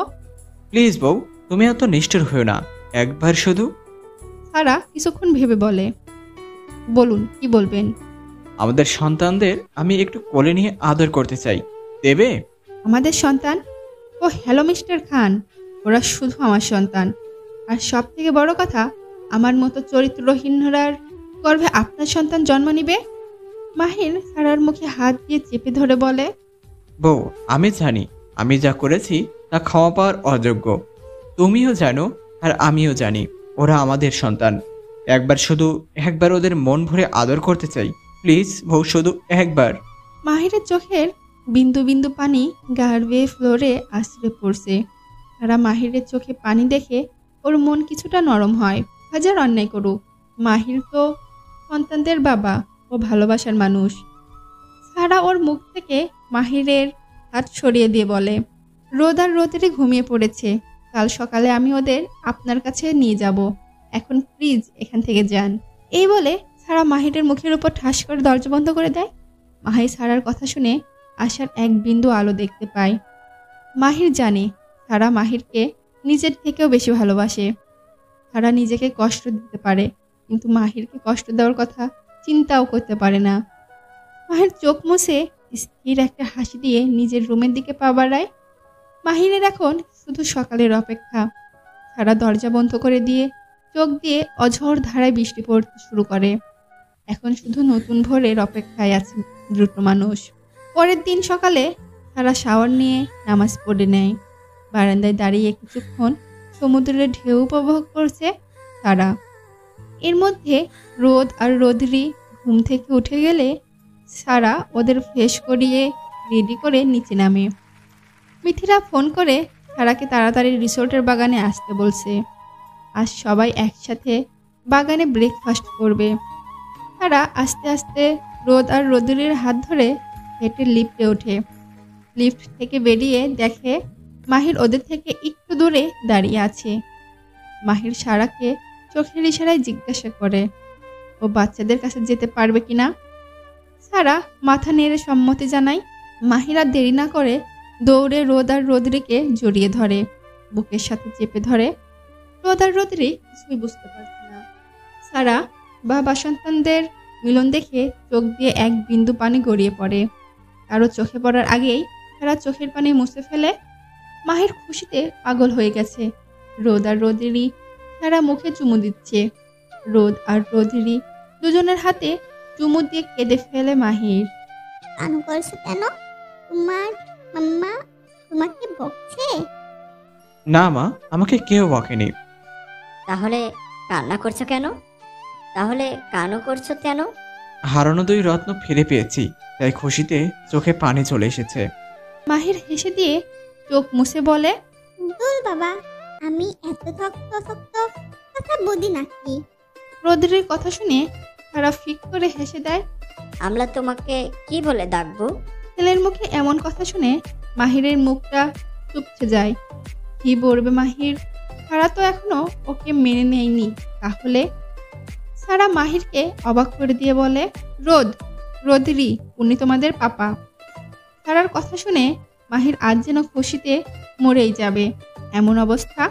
প্লিজ বউ, তুমি এত নিষ্ঠুর হও না, একবার শুধু। সারা কিছুক্ষণ ভেবে বলে, বলুন কি বলবেন? আমাদের সন্তানদের আমি একটু কোলে নিয়ে আদর করতে চাই, দেবে? আমাদের সন্তান? ও হ্যালো মিস্টার খান, ওরা শুধু আমার সন্তান। আর সব থেকে বড় কথা, আমার মতো চরিত্রহীনরার গর্ভে আপনার সন্তান জন্ম নিবে? মাহির সারার মুখে হাত দিয়ে চেপে ধরে বলে, বউ, আমি জানি আমি যা করেছি তা ক্ষমা পাওয়ার অযোগ্য। তুমিও জানো আর আমিও জানি ওরা আমাদের সন্তান। একবার ওদের মন ভরে আদর করতে চাই। প্লিজ বউ, শুধু একবার। মাহিরের চোখের বিন্দু বিন্দু পানি গাঢ় বেয়ে ফ্লোরে আছড়ে পড়ছে। সারা মাহিরের চোখে পানি দেখে ওর মন কিছুটা নরম হয়। হাজার অন্যায় করুক, মাহির তো সন্তানদের বাবা ও ভালোবাসার মানুষ। সারা ওর মুখ থেকে মাহিরের হাত সরিয়ে দিয়ে বলে, রোদ আর রোদেরই ঘুমিয়ে পড়েছে, কাল সকালে আমি ওদের আপনার কাছে নিয়ে যাব, এখন প্লিজ এখান থেকে যান। এই বলে সারা মাহিরের মুখের উপর ঠাস করে দরজা বন্ধ করে দেয়। মাহির সারার কথা শুনে আশার এক বিন্দু আলো দেখতে পায়। মাহির জানে সারা মাহিরকে নিজের থেকেও বেশি ভালোবাসে। সারা নিজেকে কষ্ট দিতে পারে, কিন্তু মাহিরকে কষ্ট দেওয়ার কথা চিন্তাও করতে পারে না। মাহির চোখ মুছে স্থির একটা হাসি দিয়ে নিজের রুমের দিকে পা বাড়ায়। মাহিরের এখন শুধু সকালের অপেক্ষা। সারা দরজা বন্ধ করে দিয়ে চোখ দিয়ে অঝোর ধারায় বৃষ্টি পড়তে শুরু করে। এখন শুধু নতুন ভোরের অপেক্ষায় আছে দ্রুত মানুষ। পরের দিন সকালে সারা শাওয়ার নিয়ে নামাজ পড়ে নেয়। বারান্দায় দাঁড়িয়ে কিছুক্ষণ সমুদ্রের ঢেউ উপভোগ করছে সারা। এর মধ্যে রোদ আর রোদরি ঘুম থেকে উঠে গেলে সারা ওদের ফ্রেশ করিয়ে রেডি করে নিচে নামে। মিথিরা ফোন করে সারাকে তাড়াতাড়ি রিসোর্টের বাগানে আসতে বলছে। আজ সবাই একসাথে বাগানে ব্রেকফাস্ট করবে। সারা আস্তে আস্তে রোদ আর রোদরির হাত ধরে হেঁটে লিফটে ওঠে। লিফট থেকে বেরিয়ে দেখে মাহির ওদের থেকে একটু দূরে দাঁড়িয়ে আছে। মাহির সারাকে চোখের ইশারায় জিজ্ঞাসা করে ও বাচ্চাদের কাছে যেতে পারবে কিনা। সারা মাথা নেড়ে সম্মতি জানায়। মাহির আর দেরি না করে দৌড়ে রোদ আর রোদরিকে জড়িয়ে ধরে, বুকের সাথে চেপে ধরে। রোদ আর রোদরি কিছুই বুঝতে পারছে না। সারা বাবা সন্তানদের মিলন দেখে চোখ দিয়ে এক বিন্দু পানি গড়িয়ে পড়ে। কারো চোখে পড়ার আগেই সারা চোখের পানি মুছে ফেলে। মাহির খুশিতে পাগল হয়ে গেছে। রোদ আর রোদেরই সারা মুখে চুমু দিচ্ছে। রোদ আর রোদেরই দুজনের হাতে চুমু দিয়ে কেঁদে ফেলে মাহির। কানু করছো কেন? তোমার মাম্মা তোমাকে বকছে? না মা, আমাকে কেউ বকেনি। তাহলে কান্না করছো কেন? তাহলে কানও করছো কেন? হারানো 2 রত্ন ফিরে পেয়েছি, তাই খুশিতে চোখে পানি চলে এসেছে। মাহির হেসে দিয়ে চোখ মুছে বলে, দুল বাবা, আমি এত শক্ত শক্ত কথা বুঝি নাকি? রোদরির কথা শুনে সারা ফিক করে হেসে দেয়। আমরা তোমাকে কি বলে ডাকবো? ছেলের মুখে এমন কথা শুনে মাহিরের মুখটা চুপসে যায়। কি বলবে মাহির? সারা তো এখনো ওকে মেনে নেয়নি। তাহলে সারা মাহিরকে অবাক করে দিয়ে বলে, রোদ, রোদরি, উনি তোমাদের পাপা। সারার কথা শুনে মাহির আজ যেন খুশিতে মরেই যাবে এমন অবস্থা।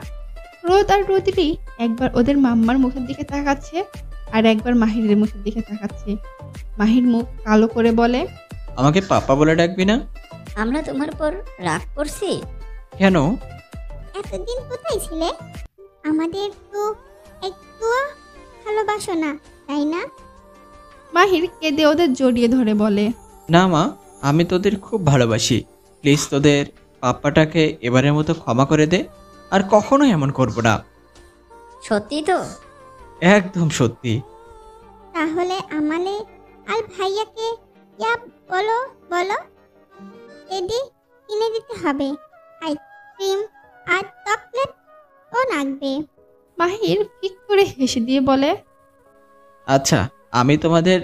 রোদ আর রোদরি একবার ওদের মাম্মার মুখের দিকে তাকাচ্ছে, আর একবার মাহিরের মুখের দিকে তাকাচ্ছে। মাহির মুখ কালো করে বলে, আমাকে পাপা বলে ডাকবি না? আমরা তোমার পর রাগ করছি? কেন? এতদিন কোথায় ছিলে? আমাদের তো একটু ভালোবাসো না, তাই না? মাহির কেঁদে ওদের জড়িয়ে ধরে বলে, না মা, আমি তোদের খুব ভালোবাসি। প্লিজ তোদের পাপ্পাটাকে এবারের মতো ক্ষমা করে দে, আর কখনোই এমন করব না। সত্যি তো? একদম সত্যি। তাহলে আমালে আর ভাইয়াকে ইয়া বলো বলো, এদি কিনে দিতে হবে। আইসক্রিম আর চকলেট ও লাগবে। মাহির ফিক করে হেসে দিয়ে বলে, আচ্ছা, আমি তোমাদের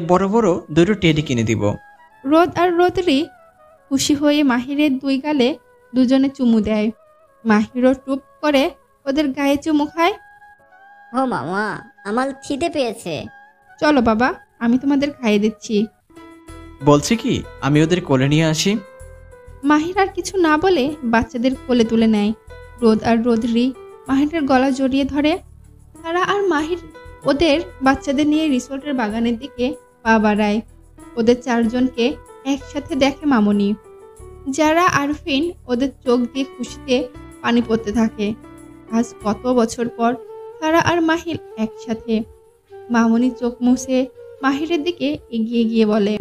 বড় বড় 2 টেডি কিনে দিব। রোদ আর রোদরি খুশি হয়ে মাহিরের 2 গালে দুজনে চুমু দেয়। মাহিরও টুপ করে ওদের গায়ে চুমু খায়। ও মামা, আমার খিদে পেয়েছে। চলো বাবা, আমি তোমাদের খাইয়ে দিচ্ছি। বলছি কি, আমি ওদের কোলে নিয়ে আসি। মাহির আর কিছু না বলে বাচ্চাদের কোলে তুলে নেয়। রোদ আর রোদরি মাহিরের গলা জড়িয়ে ধরে। তারা আর মাহির ওদের বাচ্চাদের নিয়ে রিসোর্টের বাগানের দিকে পা বাড়ায়। ওদের 4 জনকে একসাথে দেখে মামনি। যারা আরফিন ওদের চোখ দিয়ে খুশিতে পানি পড়তে থাকে। আজ কত বছর পর তারা আর মাহির একসাথে। মামনি চোখ মুছে মাহিরের দিকে এগিয়ে গিয়ে বলে,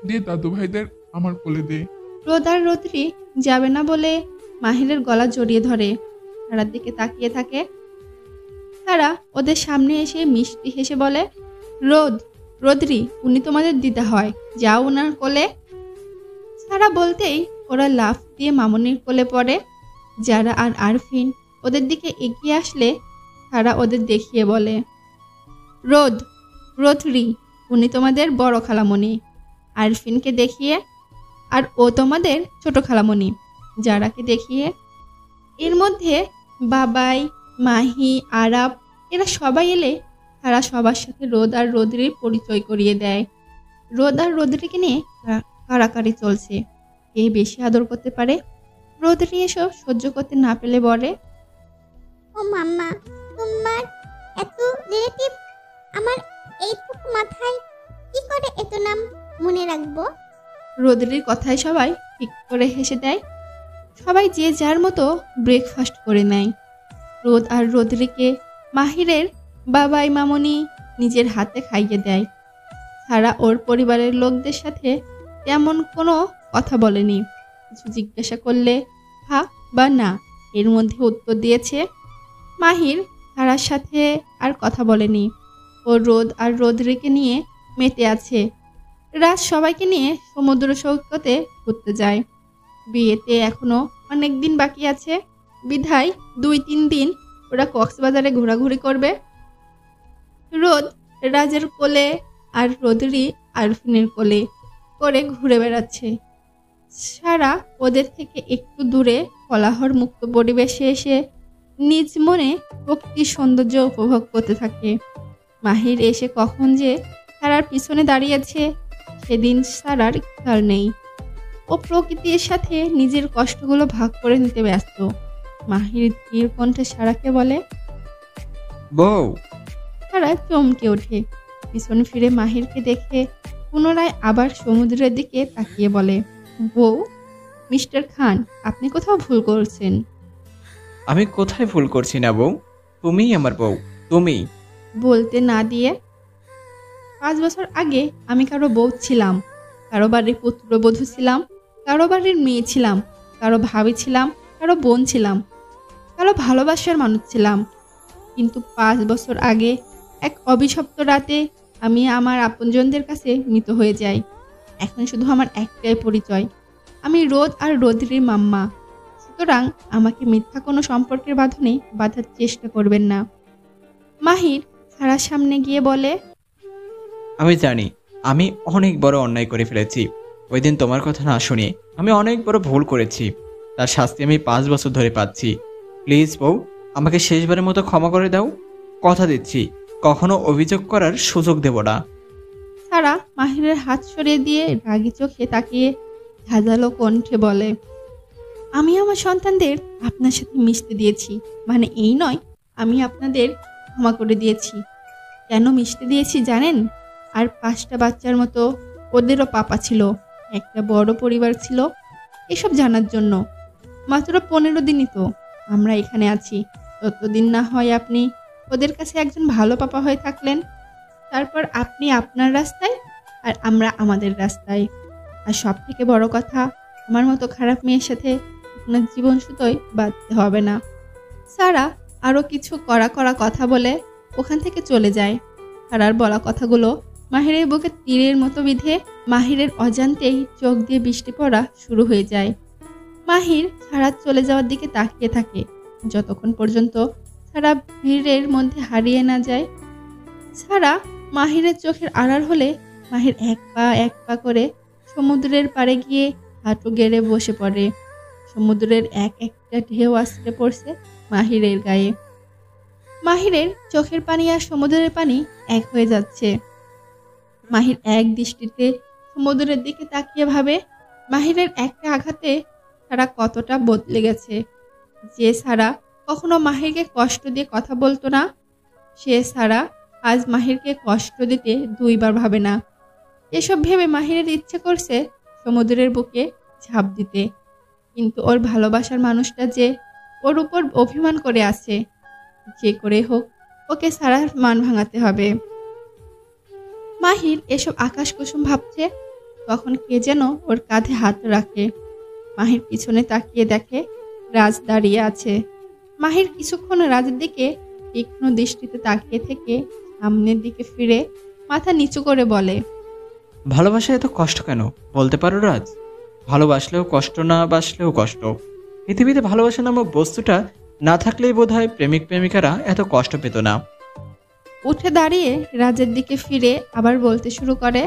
দে দাদু ভাইদের আমার কোলে দে। রোদ আর রোদরি যাবে না বলে মাহিরের গলা জড়িয়ে ধরে। সারার দিকে তাকিয়ে থাকে। সারা ওদের সামনে এসে মিষ্টি হেসে বলে, রোদ্রি, উনি তোমাদের দিতে হয়, যাও ওনার কোলে। সারা বলতেই ওরা লাফ দিয়ে মামনির কোলে পড়ে। যারা আর আরফিন ওদের দিকে এগিয়ে আসলে সারা ওদের দেখিয়ে বলে, রোদ্রি, উনি তোমাদের বড় খালামণি। আরফিনকে দেখিয়ে, আর ও তোমাদের ছোট খালামণি। যারাকে দেখিয়ে। এর মধ্যে বাবাই, মাহি, আরাব এরা সবাই এলে তারা সবার সাথে রোদ আর রোদ্রির পরিচয় করিয়ে দেয়। রোদ আর রোদ্রিকে নিয়ে কারাকারি চলছে, কে বেশি আদর করতে পারে। রোদ্রি এসব সহ্য করতে না পেলে বলে, ও মাম্মা, তোমার এত রিলেটিভ, আমার এইটুকু মাথায় কি করে এত নাম মনে রাখবো? রোদ্রির কথায় সবাই ঠিক করে হেসে দেয়। সবাই যে যার মতো ব্রেকফাস্ট করে নেয়। রোদ আর রোদ্রিকে মাহিরের বাবাই মামনি নিজের হাতে খাইয়ে দেয়। সারা ওর পরিবারের লোকদের সাথে তেমন কোনো কথা বলেনি। কিছু জিজ্ঞাসা করলে হা বা না এর মধ্যে উত্তর দিয়েছে। মাহির সারার সাথে আর কথা বলেনি। ও রোদ আর রোদ্রিকে নিয়ে মেতে আছে। রাত সবাইকে নিয়ে সমুদ্র সৈকতে ঘুরতে যায়। বিয়েতে এখনো অনেক দিন বাকি আছে, বিধায় 2-3 দিন ওরা কক্সবাজারে ঘোরাঘুরি করবে। রোদ রাজের কোলে আর রোদ্রি আরফিনের কোলে করে ঘুরে বেড়াচ্ছে। সারা ওদের থেকে একটু দূরে কোলাহল মুক্ত পরিবেশে এসে নিজ মনে প্রকৃতির সৌন্দর্য উপভোগ করতে থাকে। মাহির এসে কখন যে সারার পিছনে দাঁড়িয়েছে সেদিন সারার খেয়াল নেই। ও প্রকৃতির সাথে নিজের কষ্টগুলো ভাগ করে নিতে ব্যস্ত। মাহির ধীর কণ্ঠে সারাকে বলে, বউ। সারা চমকে ওঠে। পিছন ফিরে মাহিরকে দেখে পুনরায় আবার সমুদ্রের দিকে তাকিয়ে বলে, বউ, মিস্টার খান, আপনি কোথাও ভুল করছেন। আমি কোথায় ভুল করছি না বউ? তুমিই আমার বউ, তুমি। বলতে না দিয়ে, 5 বছর আগে আমি কারো বউ ছিলাম, কারো বাড়ির পুত্রবধূ ছিলাম, কারো বাড়ির মেয়ে ছিলাম, কারো ভাবি ছিলাম, কারো বোন ছিলাম, কারো ভালোবাসার মানুষ ছিলাম। কিন্তু 5 বছর আগে এক অভিশপ্ত রাতে আমি আমার আপনজনদের কাছে মৃত হয়ে যাই। এখন শুধু আমার একটাই পরিচয়, আমি রোদ আর রোদ্রির মাম্মা। সুতরাং আমাকে মিথ্যা কোনো সম্পর্কের বাঁধনে বাঁধার চেষ্টা করবেন না। মাহির সারার সামনে গিয়ে বলে, আমি জানি আমি অনেক বড় অন্যায় করে ফেলেছি। ওই দিন তোমার কথা না শুনে আমি অনেক বড় ভুল করেছি। তার শাস্তি আমি 5 বছর ধরে পাচ্ছি। প্লিজ বউ, আমাকে শেষবারের মতো ক্ষমা করে দাও। কথা দিচ্ছি কখনো অভিযোগ করার সুযোগ দেব না। সারা মাহিরের হাত সরিয়ে দিয়ে রাগী চোখে তাকিয়ে ঝাঁঝালো কণ্ঠে বলে, আমি আমার সন্তানদের আপনার সাথে মিশতে দিয়েছি, মানে এই নয় আমি আপনাদের ক্ষমা করে দিয়েছি। কেন মিশতে দিয়েছি জানেন? আর 5টা বাচ্চার মতো ওদেরও পাপা ছিল, একটা বড় পরিবার ছিল, এসব জানার জন্য। মাত্র 15 দিনই তো আমরা এখানে আছি। ততদিন না হয় আপনি ওদের কাছে একজন ভালো পাপা হয়ে থাকলেন। তারপর আপনি আপনার রাস্তায় আর আমরা আমাদের রাস্তায়। আর সব থেকে বড় কথা, আমার মতো খারাপ মেয়ের সাথে আপনার জীবন সুতোয় বাঁধতে হবে না। সারা আরও কিছু কড়া কথা বলে ওখান থেকে চলে যায়। সারার বলা কথাগুলো মাহিরের বুকে তীরের মতো বিঁধে মাহিরের অজান্তেই চোখ দিয়ে বৃষ্টি পড়া শুরু হয়ে যায়। মাহির সারার চলে যাওয়ার দিকে তাকিয়ে থাকে যতক্ষণ পর্যন্ত সারা ভিড়ের মধ্যে হারিয়ে না যায়। সারা মাহিরের চোখের আড়াল হলে মাহির এক পা করে সমুদ্রের পাড়ে গিয়ে হাঁটু গেড়ে বসে পড়ে। সমুদ্রের একটা ঢেউ আছড়ে পড়ছে মাহিরের গায়ে। মাহিরের চোখের পানি আর সমুদ্রের পানি এক হয়ে যাচ্ছে। মাহির এক দৃষ্টিতে সমুদ্রের দিকে তাকিয়ে ভাবে, মাহিরের একটা আঘাতে সারা কতটা বদলে গেছে। যে সারা কখনো মাহিরকে কষ্ট দিয়ে কথা বলতো না, সে সারা আজ মাহিরকে কষ্ট দিতে 2 বার ভাবে না। এসব ভেবে মাহিরের ইচ্ছে করছে সমুদ্রের বুকে ঝাঁপ দিতে, কিন্তু ওর ভালোবাসার মানুষটা যে ওর উপর অভিমান করে আছে। যে করে হোক ওকে সারার মান ভাঙাতে হবে। মাহির এসব আকাশ কুসুম ভাবছে, তখন কে যেন ওর কাঁধে হাত রাখে। মাহির পিছনে তাকিয়ে দেখে রাজ দাঁড়িয়ে আছে। মাহির কিছুক্ষণ রাজের দিকে তীক্ষ্ণ দৃষ্টিতে তাকিয়ে থেকে সামনের দিকে ফিরে মাথা নিচু করে বলে, ভালোবাসা এত কষ্ট কেন বলতে পারো রাজ? ভালোবাসলেও কষ্ট, না বাসলেও কষ্ট। পৃথিবীতে ভালোবাসা নামক বস্তুটা না থাকলেই বোধহয় প্রেমিক প্রেমিকারা এত কষ্ট পেত না। উঠে দাঁড়িয়ে রাজের দিকে ফিরে আবার বলতে শুরু করে,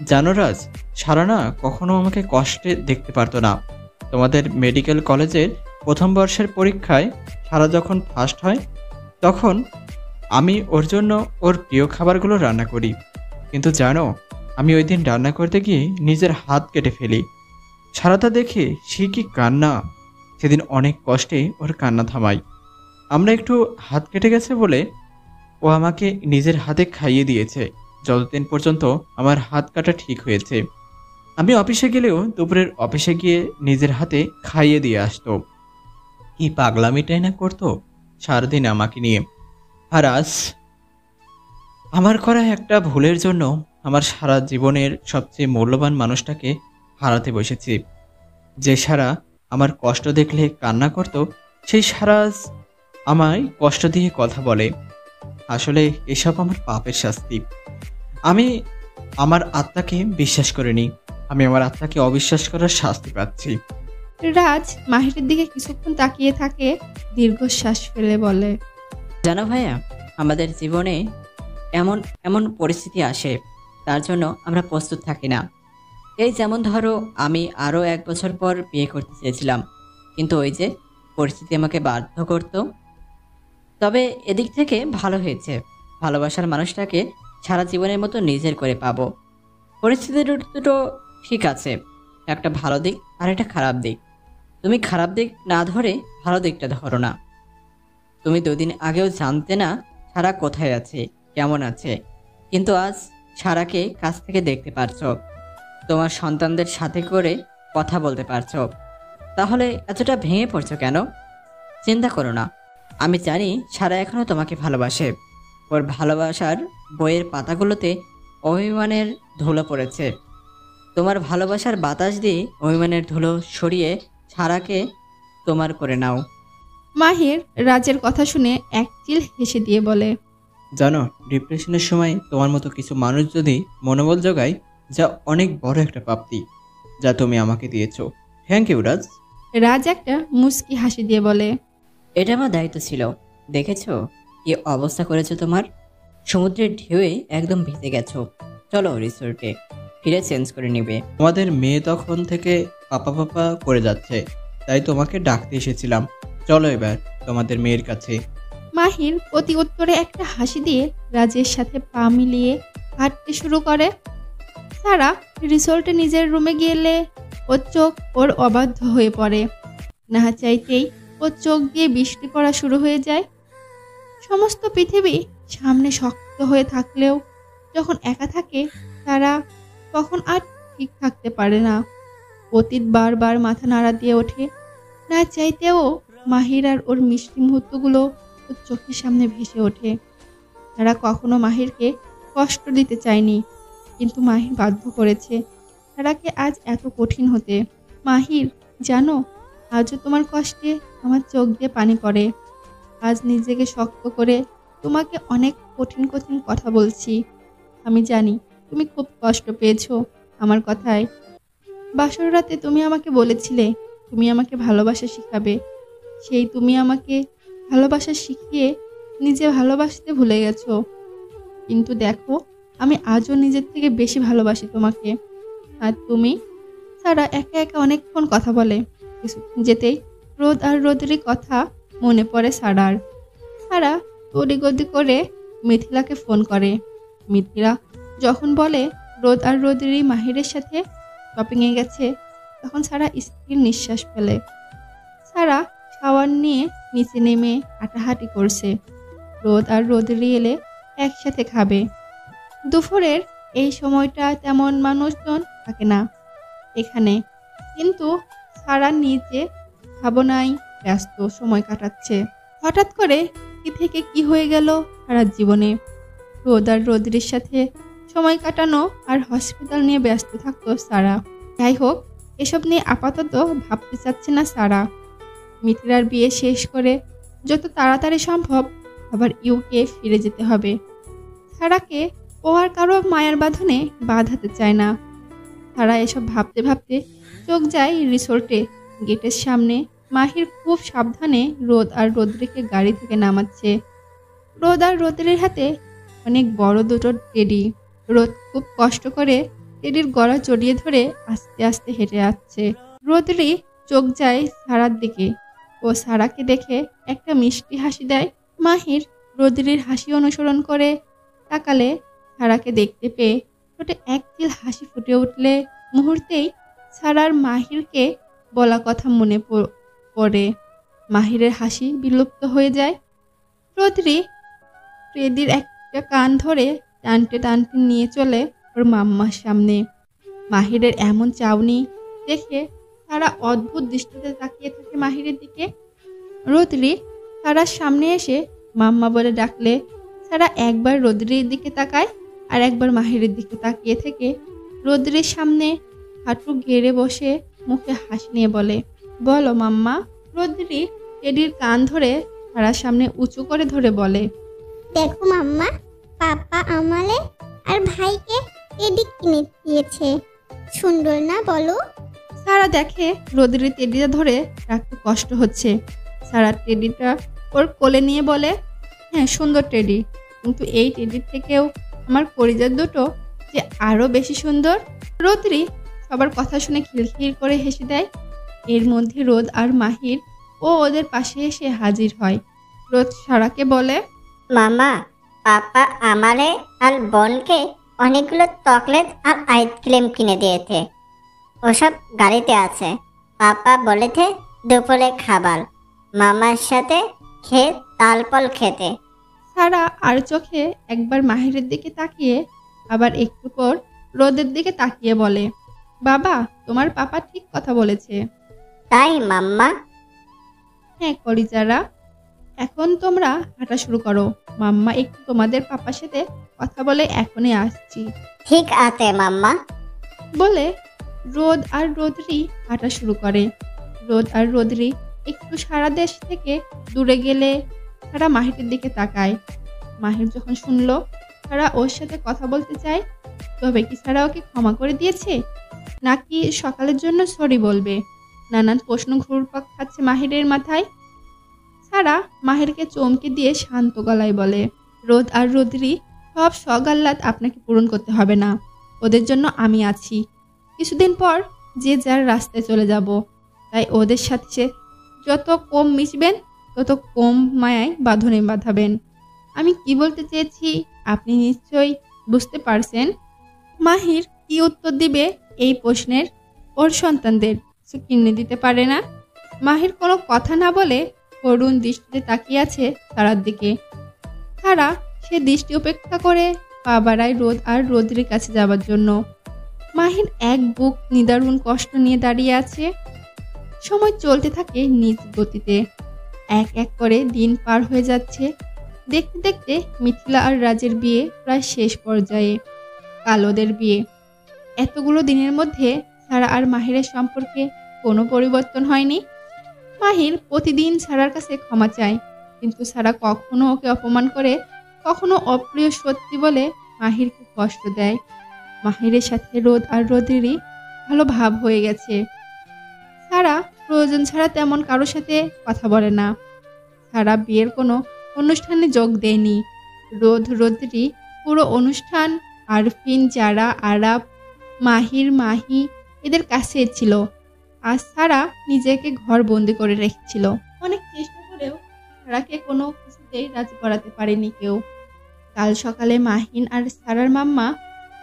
জানো রাজ, সারা না কখনো আমাকে কষ্টে দেখতে পারতো না। তোমাদের মেডিকেল কলেজের প্রথম বর্ষের পরীক্ষায় সারা যখন ফার্স্ট হয়, তখন আমি ওর জন্য ওর প্রিয় খাবারগুলো রান্না করি। কিন্তু জানো, আমি ওই দিন রান্না করতে গিয়ে নিজের হাত কেটে ফেলি। সারাটা দেখে সে কি কান্না! সেদিন অনেক কষ্টে ওর কান্না থামাই। আমরা একটু হাত কেটে গেছে বলে ও আমাকে নিজের হাতে খাইয়ে দিয়েছে, যতদিন পর্যন্ত আমার হাত কাটা ঠিক হয়েছে। আমি অফিসে গেলেও দুপুরের অফিসে গিয়ে নিজের হাতে খাইয়ে দিয়ে আসতো। কি পাগলামিটাই না করতো সারাদিন আমাকে নিয়ে। আর আজ আমার করা একটা ভুলের জন্য আমার সারা জীবনের সবচেয়ে মূল্যবান মানুষটাকে হারাতে বসেছি। যে সারা আমার কষ্ট দেখলে কান্না করত, সেই সারা আজ আমায় কষ্ট দিয়ে কথা বলে। আসলে এসব আমার পাপের শাস্তি। আমি আমার আত্মাকে বিশ্বাস করিনি, আমি আমার আত্মাকে অবিশ্বাস করার শাস্তি পাচ্ছি। রাজ মাহিরের দিকে কিছুক্ষণ তাকিয়ে থাকে, দীর্ঘশ্বাস ফেলে বলে, জানো ভাইয়া, আমাদের জীবনে এমন এমন পরিস্থিতি আসে, তার জন্য আমরা প্রস্তুত থাকি না। এই যেমন ধরো, আমি আরও 1 বছর পর বিয়ে করতে চেয়েছিলাম, কিন্তু ওই যে পরিস্থিতি আমাকে বাধ্য করত। তবে এদিক থেকে ভালো হয়েছে, ভালোবাসার মানুষটাকে সারা জীবনের মতো নিজের করে পাবো। পরিস্থিতি দুটো ঠিক আছে, একটা ভালো দিক আর একটা খারাপ দিক। তুমি খারাপ দিক না ধরে ভালো দিকটা ধরো না। তুমি 2 দিন আগেও জানতে না সারা কোথায় আছে, কেমন আছে, কিন্তু আজ সারাকে কাছ থেকে দেখতে পারছো, তোমার সন্তানদের সাথে করে কথা বলতে পারছো। তাহলে এতটা ভেঙে পড়ছো কেন? চিন্তা করো না, আমি জানি সারা এখনও তোমাকে ভালোবাসে। ওর ভালোবাসার বইয়ের পাতাগুলোতে অভিমানের ধুলো পড়েছে। তোমার ভালোবাসার বাতাস দিয়ে অভিমানের ধুলো সরিয়ে সারাকে তোমার করে নাও। মাহির রাজের কথা শুনে এক চিল হেসে দিয়ে বলে, জানো, ডিপ্রেশনের সময় তোমার মতো কিছু মানুষ যদি মনোবল জোগায়, যা অনেক বড় একটা প্রাপ্তি, যা তুমি আমাকে দিয়েছো। থ্যাংক ইউ রাজ। রাজ একটা মুচকি হাসি দিয়ে বলে, এটা আমার দায়িত্ব ছিল। দেখেছো কি অবস্থা করেছো তোমার? সমুদ্রের ঢেউয়ে একদম ভিজে গেছো। চলো রিসোর্টে ফিরে চেঞ্জ করে নিবে। তোমাদের মেয়ে তখন থেকে পাপা পাপা করে যাচ্ছে, তাই তোমাকে ডাকতে এসেছিলাম। চলো এবার তোমাদের মেয়ের কাছে। মাহির প্রতি উত্তরে একটা হাসি দিয়ে রাজের সাথে পা মিলিয়ে হাঁটতে শুরু করে। সারা রিসোর্টে নিজের রুমে গেলে ওর চোখ ওর অবাধ্য হয়ে পড়ে। না চাইতেই ওর চোখ দিয়ে বৃষ্টি পড়া শুরু হয়ে যায়। সমস্ত পৃথিবী সামনে শক্ত হয়ে থাকলেও যখন একা থাকে তারা তখন আর ঠিক থাকতে পারে না। অতীত বারবার মাথা নাড়া দিয়ে ওঠে। না চাইতেও মাহির আর ওর মিষ্টি মুহূর্তগুলো ওর চোখের সামনে ভেসে ওঠে। তারা কখনো মাহিরকে কষ্ট দিতে চায়নি, কিন্তু মাহির বাধ্য করেছে তারাকে আজ এত কঠিন হতে। মাহির, জানো, আজও তোমার কষ্টে আমার চোখ দিয়ে পানি পড়ে। আজ নিজেকে শক্ত করে তোমাকে অনেক কঠিন কঠিন কথা বলছি। আমি জানি তুমি খুব কষ্ট পেয়েছো আমার কথায়। বাসর রাতে তুমি আমাকে বলেছিলে তুমি আমাকে ভালোবাসা শিখাবে। সেই তুমি আমাকে ভালোবাসা শিখিয়ে নিজে ভালোবাসতে ভুলে গেছো। কিন্তু দেখো, আমি আজও নিজের থেকে বেশি ভালোবাসি তোমাকে। আর তুমি ছাড়া একা একা অনেকক্ষণ কথা বলে। কিছুক্ষণ যেতেই রোদ আর রোদেরই কথা মনে পড়ে সারার। সারা তড়িগড়ি করে মিথিলাকে ফোন করে। মিথিলা যখন বলে রোদ আর রোদেরই মাহিরের সাথে শপিংয়ে গেছে, তখন সারা স্থির নিঃশ্বাস ফেলে। সারা শাওয়ার নিয়ে নিচে নেমে হাঁটাহাঁটি করছে। রোদ আর রোদেরই এলে একসাথে খাবে। দুপুরের এই সময়টা তেমন মানুষজন থাকে না এখানে, কিন্তু সারা নিজে ভাবনায় ব্যস্ত সময় কাটাচ্ছে। হঠাৎ করে কি থেকে কি হয়ে গেল সারার জীবনে। রোদ আর রোদ্রের সাথে সময় কাটানো আর হসপিটাল নিয়ে ব্যস্ত থাকতো সারা। যাই হোক, এসব নিয়ে আপাতত ভাবতে চাচ্ছে না সারা। মিথিলার বিয়ে শেষ করে যত তাড়াতাড়ি সম্ভব আবার ইউকে ফিরে যেতে হবে। সারাকে ও আর কারো মায়ার বাঁধনে বাঁধাতে চায় না। সারা এসব ভাবতে ভাবতে চোখ যায় রিসোর্টে। গেটের সামনে মাহির খুব সাবধানে রোদ আর রোদ্রিকে গাড়ি থেকে নামাচ্ছে। রোদ আর রোদ্রির হাতে অনেক বড় দুটো টেডি। রোদ খুব কষ্ট করে টেডির গলা জড়িয়ে ধরে আস্তে আস্তে হেঁটে আসছে। রোদ্রি চোখ যায় সারার দিকে। ও সারাকে দেখে একটা মিষ্টি হাসি দেয়। মাহির রোদ্রির হাসি অনুসরণ করে তাকালে সারাকে দেখতে পেয়ে ঠোঁটে এক চিল হাসি ফুটে উঠলে মুহূর্তেই সারার মাহিরকে বলা কথা মনে পড়ে। মাহিরের হাসি বিলুপ্ত হয়ে যায়। রোদ্রি টেডির একটা কান ধরে টানতে টানতে নিয়ে চলে ওর মাম্মার সামনে। মাহিরের এমন চাউনি দেখে সারা অদ্ভুত দৃষ্টিতে তাকিয়ে থাকে মাহিরের দিকে। রোদ্রি সারার সামনে এসে মাম্মা বলে ডাকলে সারা একবার রোদ্রির দিকে তাকায় আর একবার মাহিরের দিকে তাকিয়ে থেকে রোদ্রির সামনে হাঁটু গেড়ে বসে মুখে হাসি নিয়ে বলে, বলো মাম্মা। রোদ্রি টেডির কান ধরে সারার সামনে উঁচু করে ধরে বলে, দেখো মাম্মা, পাপা আমালে আর ভাইকে টেডি কিনে দিয়েছে। সুন্দর না বলো? সারা দেখে রোদ্রির টেডিটা ধরে রাখতে কষ্ট হচ্ছে। সারা টেডিটা ওর কোলে নিয়ে বলে, হ্যাঁ সুন্দর টেডি, কিন্তু এই টেডির থেকেও আমার কলিজার দুটো যে আরো বেশি সুন্দর। রোদ্রি সবার কথা শুনে খিলখিল করে হেসে দেয়। এর মধ্যে রোদ আর মাহির ও ওদের পাশে এসে হাজির হয়। রোদ সারাকে বলে, মামা, পাপা আমারে আর বোনকে অনেকগুলো চকলেট আর আইসক্রিম কিনে দিয়েছে। ওসব গাড়িতে আছে। পাপা বলেছে দুপুরে খাবার মামার সাথে খেয়ে তালপল খেতে। সারা আর চোখে একবার মাহিরের দিকে তাকিয়ে আবার একটু পর রোদের দিকে তাকিয়ে বলে, বাবা, তোমার পাপা ঠিক কথা বলেছে। তাই মাম্মা? হ্যাঁ কলিজারা, এখন তোমরা হাঁটা শুরু করো। মাম্মা একটু তোমাদের পাপার সাথে কথা বলে এখনই আসছি। ঠিক আছে মাম্মা। বলে রোদ আর রোদ্রি হাঁটা শুরু করে। রোদ আর রোদ্রি একটু সারা দেশ থেকে দূরে গেলে সারা মাহিরের দিকে তাকায়। মাহির যখন শুনলো সারা ওর সাথে কথা বলতে চায়, তবে কি সারা ওকে ক্ষমা করে দিয়েছে নাকি সকালের জন্য সরি বলবে? নানান প্রশ্ন ঘুরপাক খাচ্ছে মাহিরের মাথায়। সারা মাহিরকে চমকে দিয়ে শান্ত গলায় বলে, রোদ আর রোদ্রি সব সগাল্লাত আপনাকে পূরণ করতে হবে না। ওদের জন্য আমি আছি। কিছুদিন পর যে যার রাস্তায় চলে যাব। তাই ওদের সাথে যত কম মিশবেন তত কম মায়ায় বাঁধনে বাঁধাবেন। আমি কি বলতে চেয়েছি আপনি নিশ্চয়ই বুঝতে পারছেন। মাহির কি উত্তর দিবে এই প্রশ্নের? ওর সন্তানদের কিছু কিনে দিতে পারে না। মাহির কোনো কথা না বলে করুণ দৃষ্টিতে তাকিয়ে আছে সারার দিকে। সারা সে দৃষ্টি উপেক্ষা করে পা বাড়ায় রোদ আর রোদ্রির কাছে যাবার জন্য। মাহির এক বুক নিদারুণ কষ্ট নিয়ে দাঁড়িয়ে আছে। সময় চলতে থাকে নিজ গতিতে। এক এক করে দিন পার হয়ে যাচ্ছে। দেখতে দেখতে মিথিলা আর রাজের বিয়ে প্রায় শেষ পর্যায়ে। কাল ওদের বিয়ে। এতগুলো দিনের মধ্যে সারা আর মাহিরের সম্পর্কে কোনো পরিবর্তন হয়নি। মাহির প্রতিদিন সারার কাছে ক্ষমা চায়, কিন্তু সারা কখনো ওকে অপমান করে, কখনো অপ্রিয় সত্যি বলে মাহিরকে কষ্ট দেয়। মাহিরের সাথে রোদ আর রোদেরই ভালো ভাব হয়ে গেছে। সারা প্রয়োজন ছাড়া তেমন কারোর সাথে কথা বলে না। সারা বিয়ের কোনো অনুষ্ঠানে যোগ দেয়নি। রোদ রোদ্রি পুরো অনুষ্ঠান আরফিন, যারা, আরাব, মাহির, মাহি এদের কাছে ছিল। আর সারা নিজেকে ঘর বন্দি করে রেখেছিল। অনেক চেষ্টা করেও সারাকে কোনো কিছুতেই রাজি করাতে পারেনি কেউ। কাল সকালে মাহিন আর সারার মাম্মা,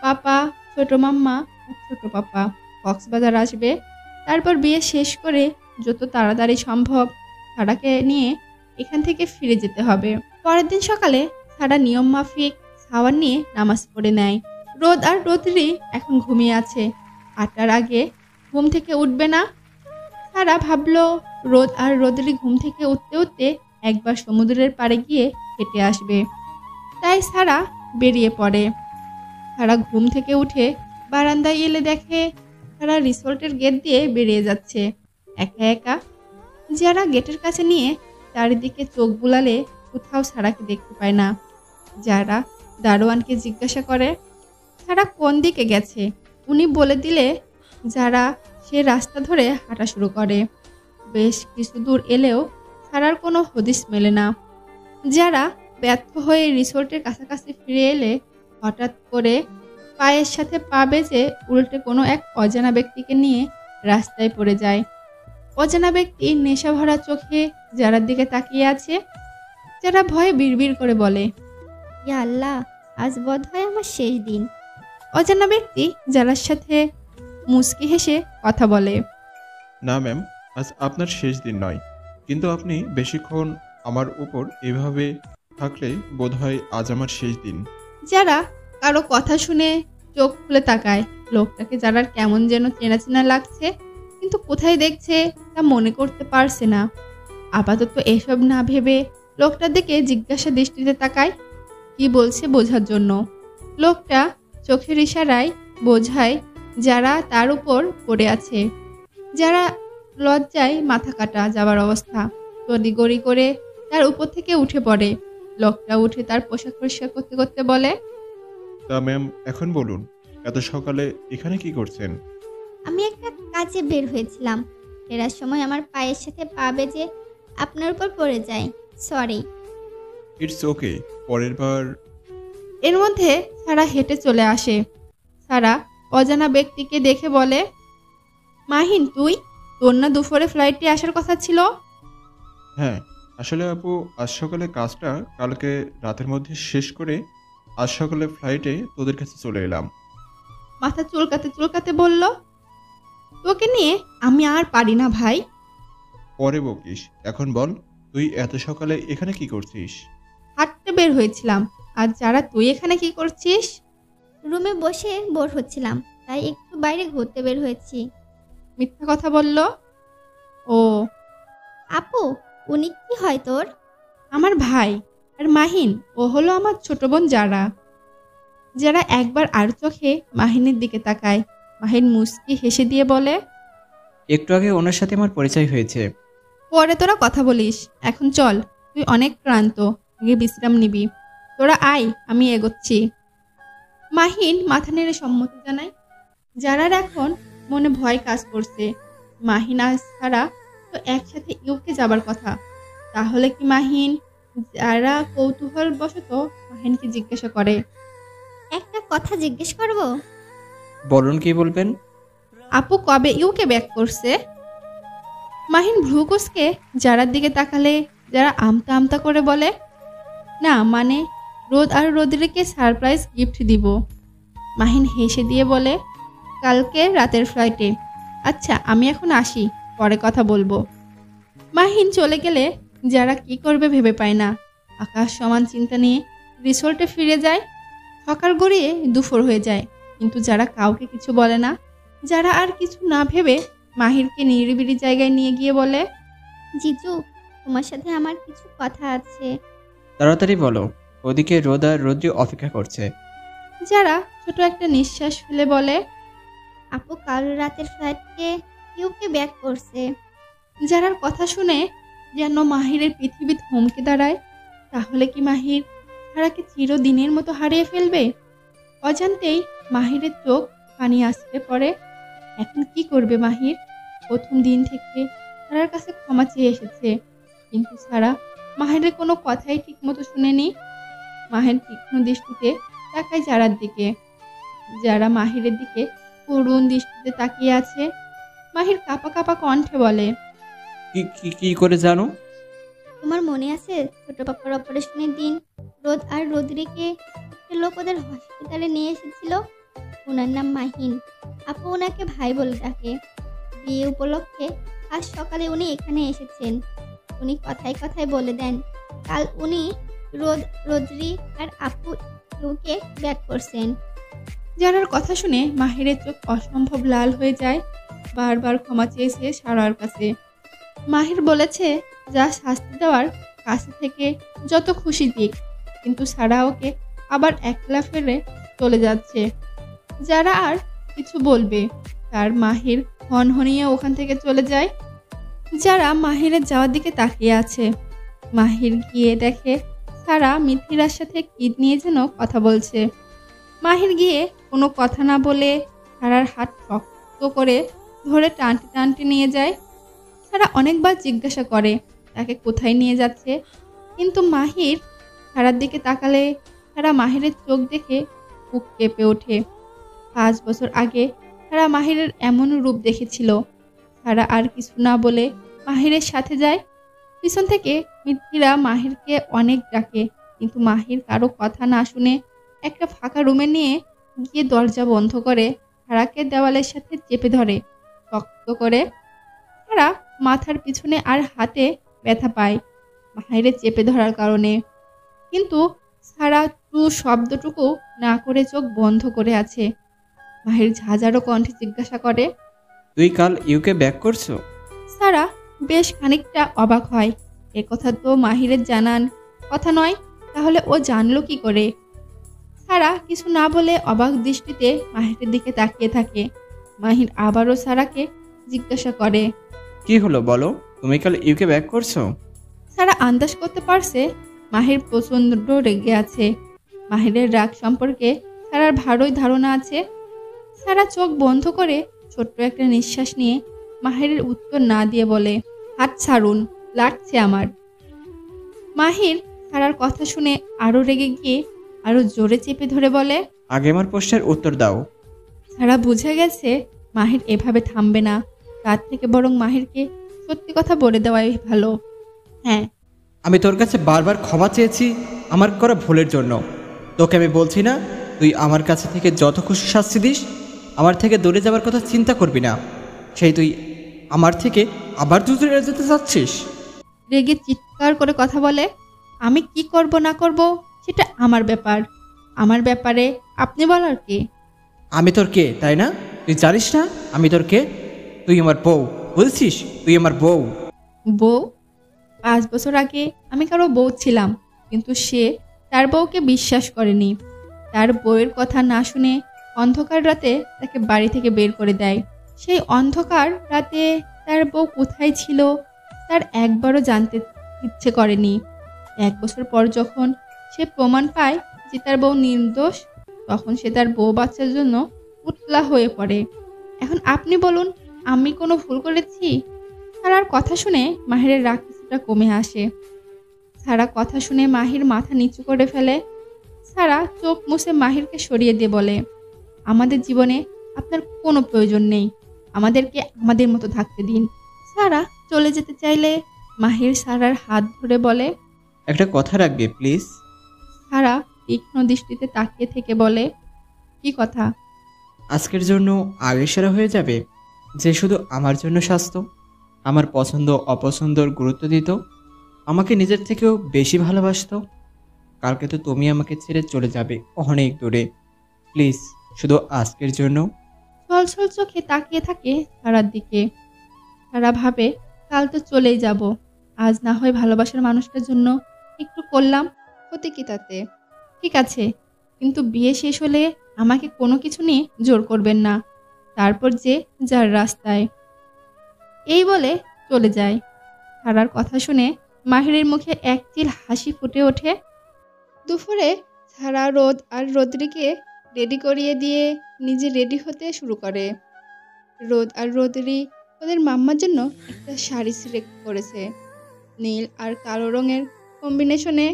পাপা, ছোট মাম্মা আর ছোট পাপা কক্সবাজার আসবে। তারপর বিয়ে শেষ করে যত তাড়াতাড়ি সম্ভব সারাকে নিয়ে এখান থেকে ফিরে যেতে হবে। পরের দিন সকালে সারা নিয়ম মাফিক সাওয়ার নিয়ে নামাজ পড়ে নেয়। রোদ আর রোদ্রি এখন ঘুমিয়ে আছে। 8টার আগে ঘুম থেকে উঠবে না। সারা ভাবলো রোদ আর রোদ্রি ঘুম থেকে উঠতে উঠতে একবার সমুদ্রের পাড়ে গিয়ে হেঁটে আসবে। তাই সারা বেরিয়ে পড়ে। সারা ঘুম থেকে উঠে বারান্দায় এলে দেখে সারা রিসোর্টের গেট দিয়ে বেরিয়ে যাচ্ছে একা একা। যারা গেটের কাছে নিয়ে চারিদিকে চোখ বুলালে কোথাও সারাকে দেখতে পায় না। যারা দারোয়ানকে জিজ্ঞাসা করে সারা কোন দিকে গেছে, উনি বলে দিলে যারা সে রাস্তা ধরে হাঁটা শুরু করে। বেশ কিছু দূর এলেও সারার কোনো হদিস মেলে না। যারা ব্যর্থ হয়ে রিসোর্টের কাছাকাছি ফিরে এলে হঠাৎ করে পায়ের সাথে পা বেজে উল্টে কোনো এক অজানা ব্যক্তিকে নিয়ে রাস্তায় পড়ে যায়। অজানা ব্যক্তি নেশা ভরা চোখে যারার দিকে তাকিয়ে আছে। যারা ভয়ে বিড়বিড় করে বলে, ইয়া আল্লাহ, আজ বোধ হয় আমার শেষ দিন। অজানা ব্যক্তি যারার সাথে মুচকি হেসে কথা বলে, না ম্যাম, আজ আপনার শেষ দিন নয়, কিন্তু আপনি বেশিক্ষণ আমার উপর এভাবে থাকলে বোধহয় আজ আমার শেষ দিন। যারা কারো কথা শুনে চোখ খুলে তাকায়। লোকটাকে যারার কেমন যেন চেনা চেনা লাগছে, কিন্তু কোথায় দেখছে তা মনে করতে পারছে না। আপাতত এসব না ভেবে লোকটার দিকে জিজ্ঞাসা দৃষ্টিতে তাকায়, কি বলছে বোঝার জন্য। লোকটা চোখের ইশারায় বোঝায় যারা তার উপর পড়ে আছে। যারা লজ্জায় মাথা কাটা যাবার অবস্থা, তড়িগড়ি করে তার উপর থেকে উঠে পড়ে। লোকটা উঠে তার পোশাক পরিষ্কার করতে করতে বলে, তা ম্যাম, এখন বলুন, এত সকালে এখানে কি করছেন? আমি একটা কাজে বের হয়েছিলাম, ফেরার সময় আমার পায়ের সাথে পা বেজে আপনার উপর পড়ে যায়। সরি। ইটস ওকে, পরের বার। এর মধ্যে সারা হেঁটে চলে আসে। সারা অজানা ব্যক্তিকে দেখে বলে, মাহিন তুই? তোর না দুপুরে ফ্লাইটে আসার কথা ছিল? হ্যাঁ, আসলে আপু, আজ সকালে কাজটা কালকে রাতের মধ্যে শেষ করে আজ সকালে ফ্লাইটে তোদের কাছে চলে এলাম। মাথা চুলকাতে চুলকাতে বলল, তোকে নিয়ে আমি আর পারি না ভাই। পরে বকিস, এখন বল, তুই এত সকালে এখানে কি করছিস? হাঁটতে বের হয়েছিলাম। আর যারা তুই এখানে কি করছিস? রুমে বসে বোর হচ্ছিলাম, তাই একটু বাইরে ঘুরতে বের হয়েছি। মিথ্যা কথা বলল। ও, আপু, উনি কি হয় তোর? আমার ভাই। আর মাহিন, ও হলো আমার ছোট বোন যারা। যারা একবার আর চোখে মাহিনের দিকে তাকায়। মাহিন মুচকি হেসে দিয়ে বলে, একটু আগে ওনার সাথে আমার পরিচয় হয়েছে। পরে তোরা কথা বলিস, এখন চল, তুই অনেক ক্লান্ত, আগে বিশ্রাম নিবি। তোরা আয়, আমি এগোচ্ছি। মাহিন মাথা নেড়ে সম্মতি জানায়। যারার এখন মনে ভয় কাজ করছে। মাহিন আর সারা তো একসাথে ইউকে যাবার কথা। তাহলে কি মাহিন? যারা কৌতূহল বশত মাহিনকে জিজ্ঞাসা করে, একটা কথা জিজ্ঞেস করব? বলুন, কি বলবেন? আপু কবে ইউকে ব্যাক করছে? মাহিন ভ্রু কুঁচকে যারার দিকে তাকালে যারা আমতা আমতা করে বলে, না মানে রোদ আর রোদ্রিকে সারপ্রাইজ গিফট দিব। মাহিন হেসে দিয়ে বলে, কালকে রাতের ফ্লাইটে। আচ্ছা, আমি এখন আসি, পরে কথা বলবো। মাহিন চলে গেলে যারা কি করবে ভেবে পায় না। আকাশ সমান চিন্তা নিয়ে রিসোর্টে ফিরে যায়। সকাল গড়িয়ে দুপুর হয়ে যায়, কিন্তু যারা কাউকে কিছু বলে না। যারা আর কিছু না ভেবে মাহিরকে নিরিবিলি জায়গায় নিয়ে গিয়ে বলে, জিজু, তোমার সাথে আমার কিছু কথা আছে। তাড়াতাড়ি বলো, ওদিকে রোদ আর রোদ্রি অপেক্ষা করছে। যারা ছোট একটা নিঃশ্বাস ফেলে বলে, আপু কাল রাতের ফ্লাইটে ইউকে ব্যাক করছে। যারার কথা শুনে যেন মাহিরের পৃথিবী থমকে দাঁড়ায়। তাহলে কি মাহির সারাকে চিরদিনের মতো হারিয়ে ফেলবে? অজান্তেই মাহিরের চোখ পানি আছড়ে পড়ে। এখন কি করবে মাহির? প্রথম দিন থেকে সারার কাছে ক্ষমা চেয়ে এসেছে, কিন্তু সারা মাহিরের কোনো কথাই ঠিক মতো শুনেনি। মাহির তীক্ষ্ণ দৃষ্টিতে তাকায় যারার দিকে। যারা মাহিরের দিকে করুণ দৃষ্টিতে তাকিয়ে আছে। মাহির কাঁপা কাঁপা কণ্ঠে বলে, কি কি কি করে জানো? তোমার মনে আছে ছোট পাপার অপারেশনের দিন রোদ আর রোদ্রিকে লোক ওদের হসপিটালে নিয়ে এসেছিল? ওনার নাম মাহিন। আপু ওনাকে ভাই বলে ডাকে। বিয়ে উপলক্ষে আজ সকালে উনি এখানে এসেছেন। উনি কথায় কথায় বলে দেন কাল উনি রোদ্রি আর আপু ইউকে ব্যাক করছেন। যারার কথা শুনে মাহিরের চোখ অসম্ভব লাল হয়ে যায়। বারবার ক্ষমা চেয়েছে সারার কাছে। মাহির বলেছে যা শাস্তি দেওয়ার কাছে থেকে যত খুশি দিক, কিন্তু সারা ওকে আবার একলা ফেলে চলে যাচ্ছে। যারা আর কিছু বলবে তার মাহির হনহনিয়ে ওখান থেকে চলে যায়। যারা মাহিরের যাওয়ার দিকে তাকিয়ে আছে। মাহির গিয়ে দেখে সারা মিথিলার সাথে কি নিয়ে যেন কথা বলছে। মাহির গিয়ে কোনো কথা না বলে সারার হাত শক্ত করে ধরে টানতে টানতে নিয়ে যায়। সারা অনেকবার জিজ্ঞাসা করে তাকে কোথায় নিয়ে যাচ্ছে, কিন্তু মাহির সারার দিকে তাকালে সারা মাহিরের চোখ দেখে বুক কেঁপে ওঠে। 5 বছর আগে সারা মাহিরের এমন রূপ দেখেছিল। সারা আর কিছু না বলে মাহিরের সাথে যায়। পিছন থেকে মিথিলা মাহিরকে অনেক ডাকে, কিন্তু মাহির কারো কথা না শুনে একটা ফাঁকা রুমে নিয়ে গিয়ে দরজা বন্ধ করে সারাকে দেওয়ালের সাথে চেপে ধরে শক্ত করে। সারা মাথার পিছনে আর হাতে ব্যথা পায় মাহিরের চেপে ধরার কারণে, কিন্তু সারা শব্দটুকু না করে চোখ বন্ধ করে আছে। মাহির ঝাঁঝালো কণ্ঠে জিজ্ঞাসা করে, তুই কাল ইউকে ব্যাক করছো? সারা বেশ খানিকটা অবাক হয়। এ কথা তো মাহিরের জানান কথা নয়, তাহলে ও জানলো কি করে? সারা কিছু না বলে অবাক দৃষ্টিতে মাহিরের দিকে তাকিয়ে থাকে। মাহির আবারও সারাকে জিজ্ঞাসা করে, কি হলো বলো, তুমি কাল ইউকে ব্যাক করছো? সারা আন্দাজ করতে পারছে মাহির প্রচণ্ড রেগে আছে। মাহিরের রাগ সম্পর্কে সারার ভালোই ধারণা আছে। সারা চোখ বন্ধ করে ছোট্ট একটা নিঃশ্বাস নিয়ে মাহিরের উত্তর না দিয়ে বলে, হাত ছাড়ুন, লাগছে আমার। মাহির সারার কথা শুনে আরো রেগে গিয়ে আরো জোরে চেপে ধরে বলে, আগে আমার প্রশ্নের উত্তর দাও। সারা বুঝে গেছে মাহির এভাবে থামবে না, তার থেকে বরং মাহিরকে সত্যি কথা বলে দেওয়াই ভালো। হ্যাঁ, আমি তোর কাছে বারবার ক্ষমা চেয়েছি আমার করা ভুলের জন্য। তোকে আমি বলছি না তুই আমার কাছে থেকে যত খুশি শাস্তি দিস, আমার থেকে দূরে যাবার কথা চিন্তা করবি না। সেই তুই আমার থেকে আবার দূরে যেতে চাচ্ছিস? রেগে চিৎকার করে কথা বলে, আমি কি করব না করব সেটা আমার ব্যাপার। আমার ব্যাপারে আপনি বলার কে? আমি তোর কে তাই না? তুই জানিস না আমি তোর কে? তুই আমার বউ, বুঝছিস? তুই আমার বউ। বউ? 5 বছর আগে আমি কারো বউ ছিলাম, কিন্তু সে তার বউকে বিশ্বাস করেনি। তার বউয়ের কথা না শুনে অন্ধকার রাতে তাকে বাড়ি থেকে বের করে দেয়। সেই অন্ধকার রাতে তার বউ কোথায় ছিল তার একবারও জানতে ইচ্ছে করেনি। 1 বছর পর যখন সে প্রমাণ পায় যে তার বউ নির্দোষ, তখন সে তার বউ বাচ্চার জন্য উতলা হয়ে পড়ে। এখন আপনি বলুন, আমি কোনো ভুল করেছি? সারার কথা শুনে মাহিরের রাগ কিছুটা কমে আসে। সারা কথা শুনে মাহির মাথা নিচু করে ফেলে। সারা চোখ মুছে মাহিরকে সরিয়ে দিয়ে বলে, আমাদের জীবনে আপনার কোনো প্রয়োজন নেই, আমাদেরকে আমাদের মতো থাকতে দিন। সারা চলে যেতে চাইলে মাহির সারার হাত ধরে বলে, একটা কথা রাখবি প্লিজ। সারা তীক্ষ্ণ দৃষ্টিতে তাকিয়ে থেকে বলে, কি কথা? আজকের জন্য আগে সেরা হয়ে যাবে, যে শুধু আমার জন্য স্বাস্থ্য, আমার পছন্দ অপছন্দর গুরুত্ব দিত, আমাকে নিজের থেকেও বেশি ভালোবাসতো। কালকে তো তুমি আমাকে ছেড়ে চলে যাবে অনেক দূরে। প্লিজ শুধু আজকের জন্য। ছলছল চোখে তাকিয়ে থাকে সারার দিকে। সারা ভাবে, কাল তো চলেই যাব, আজ না হয় ভালোবাসার মানুষটার জন্য একটু করলাম, ক্ষতি কি তাতে? ঠিক আছে, কিন্তু বিয়ে শেষ হলে আমাকে কোনো কিছু নিয়ে জোর করবেন না, তারপর যে যার রাস্তায়। এই বলে চলে যায়। সারার কথা শুনে মাহিরের মুখে এক চিল হাসি ফুটে ওঠে। দুপুরে সারা রোদ আর রোদ্রিকে রেডি করিয়ে দিয়ে নিজে রেডি হতে শুরু করে। রোদ আর রোদ্রি ওদের মাম্মার জন্য একটা শাড়ি সিলেক্ট করেছে, নীল আর কালো রঙের কম্বিনেশনে।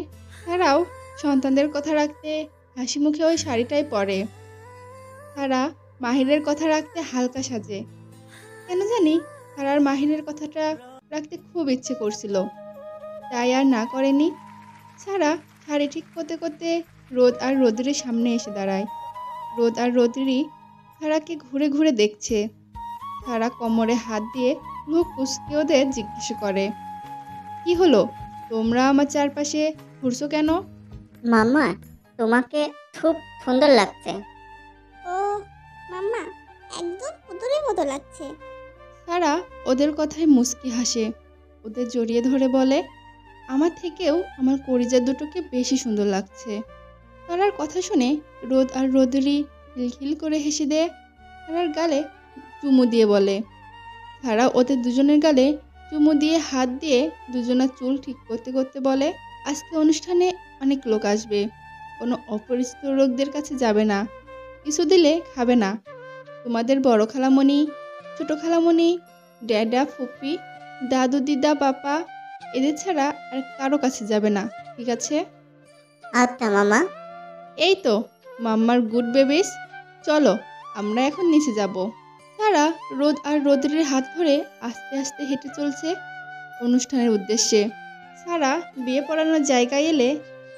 তারাও সন্তানদের কথা রাখতে হাসি মুখে ওই শাড়িটাই পরে। তারা মাহিরের কথা রাখতে হালকা সাজে। কেন জানি তারার মাহিরের কথাটা রাখতে খুব ইচ্ছে করছিল, তাই আর না করেনি। সারা শাড়ি ঠিক করতে করতে রোদ আর রোদ্রির সামনে এসে দাঁড়ায়। রোদ আর রোদ্রি সারাকে ঘুরে ঘুরে দেখছে। সারা কোমরে হাত দিয়ে মুখ কুচকে ওদের জিজ্ঞেস করে, কি হলো, তোমরা আমার চারপাশে ঘুরছো কেন? মাম্মা, তোমাকে খুব সুন্দর লাগছে। ও মাম্মা, একদম পুতুলের মতো লাগছে। সারা ওদের কথায় মুচকি হাসে, ওদের জড়িয়ে ধরে বলে, আমার থেকেও আমার কলিজা দুটোকে বেশি সুন্দর লাগছে। তারার কথা শুনে রোদ আর রোদ্রি খিলখিল করে হেসে দেয়। তারার গালে চুমু দিয়ে বলে, সারা ওদের দুজনের গালে চুমু দিয়ে হাত দিয়ে দুজনের চুল ঠিক করতে করতে বলে, আজকে অনুষ্ঠানে অনেক লোক আসবে, কোনো অপরিচিত লোকদের কাছে যাবে না, কিছু দিলে খাবে না। তোমাদের বড় খালামণি, ছোট খালামণি, ড্যাডা, ফুপি, দাদু, দিদা, বাপা, এদের ছাড়া আর কারো কাছে যাবে না, ঠিক আছে? আচ্ছা মামা। এই তো মাম্মার গুড বেবিস, চলো আমরা এখন নিচে যাব। সারা রোদ আর রোদ্রের হাত ধরে আস্তে আস্তে হেঁটে চলছে অনুষ্ঠানের উদ্দেশ্যে। সারা বিয়ে পড়ানোর জায়গায় এলে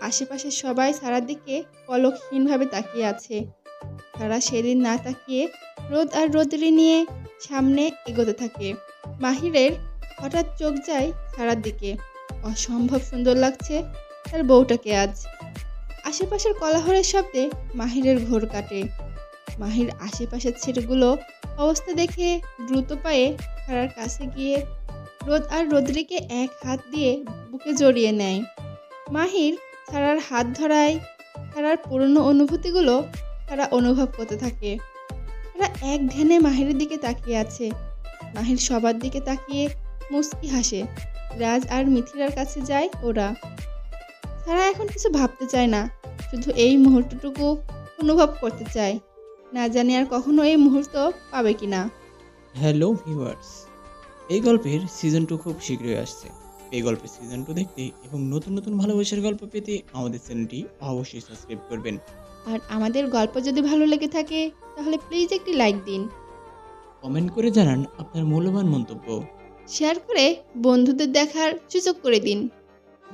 আশেপাশে সবাই সারার দিকে পলকহীনভাবে তাকিয়ে আছে। সারা সেদিন না তাকিয়ে রোদ আর রোদ্রি নিয়ে সামনে এগোতে থাকে। মাহিরের হঠাৎ চোখ যায় সারার দিকে। অসম্ভব সুন্দর লাগছে তার বউটাকে আজ। আশেপাশের কোলাহলের শব্দে মাহিরের ঘোর কাটে। মাহির আশেপাশের ছেলেগুলো অবস্থা দেখে দ্রুত পায়ে সারার কাছে গিয়ে রোদ আর রোদ্রিকে এক হাত দিয়ে বুকে জড়িয়ে নেয়। মাহির সারার হাত ধরায় সারার পুরনো অনুভূতিগুলো তারা অনুভব করতে থাকে। তারা এক ধ্যানে মাহিরের দিকে তাকিয়ে আছে। মাহির সবার দিকে তাকিয়ে মুচকি হাসে। রাজ আর মিথিলার কাছে যায় ওরা। সারা এখন কিছু ভাবতে চায় না, শুধু এই মুহূর্তটুকু অনুভব করতে চায়। না জানি আর কখনো এই মুহূর্ত পাবে কিনা। হ্যালো ভিউয়ার্স, এই গল্পের সিজন 2 খুব শীঘ্রই আসছে। এই গল্পের সিজন 2 দেখতে এবং নতুন নতুন ভালোবাসার গল্প পেতে আমাদের চ্যানেলটি অবশ্যই সাবস্ক্রাইব করবেন। আর আমাদের গল্প যদি ভালো লেগে থাকে তাহলে প্লিজ একটি লাইক দিন, কমেন্ট করে জানান আপনার মূল্যবান মন্তব্য। শেয়ার করে বন্ধুদের দেখার সুযোগ করে দিন।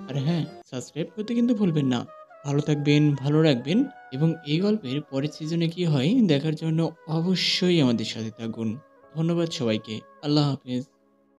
আর হ্যাঁ, সাবস্ক্রাইব করতে কিন্তু ভুলবেন না। ভালো থাকবেন, ভালো রাখবেন এবং এই গল্পের পরের সিজনে কি হয় দেখার জন্য অবশ্যই আমাদের সাথে থাকুন। ধন্যবাদ সবাইকে। আল্লাহ হাফেজ।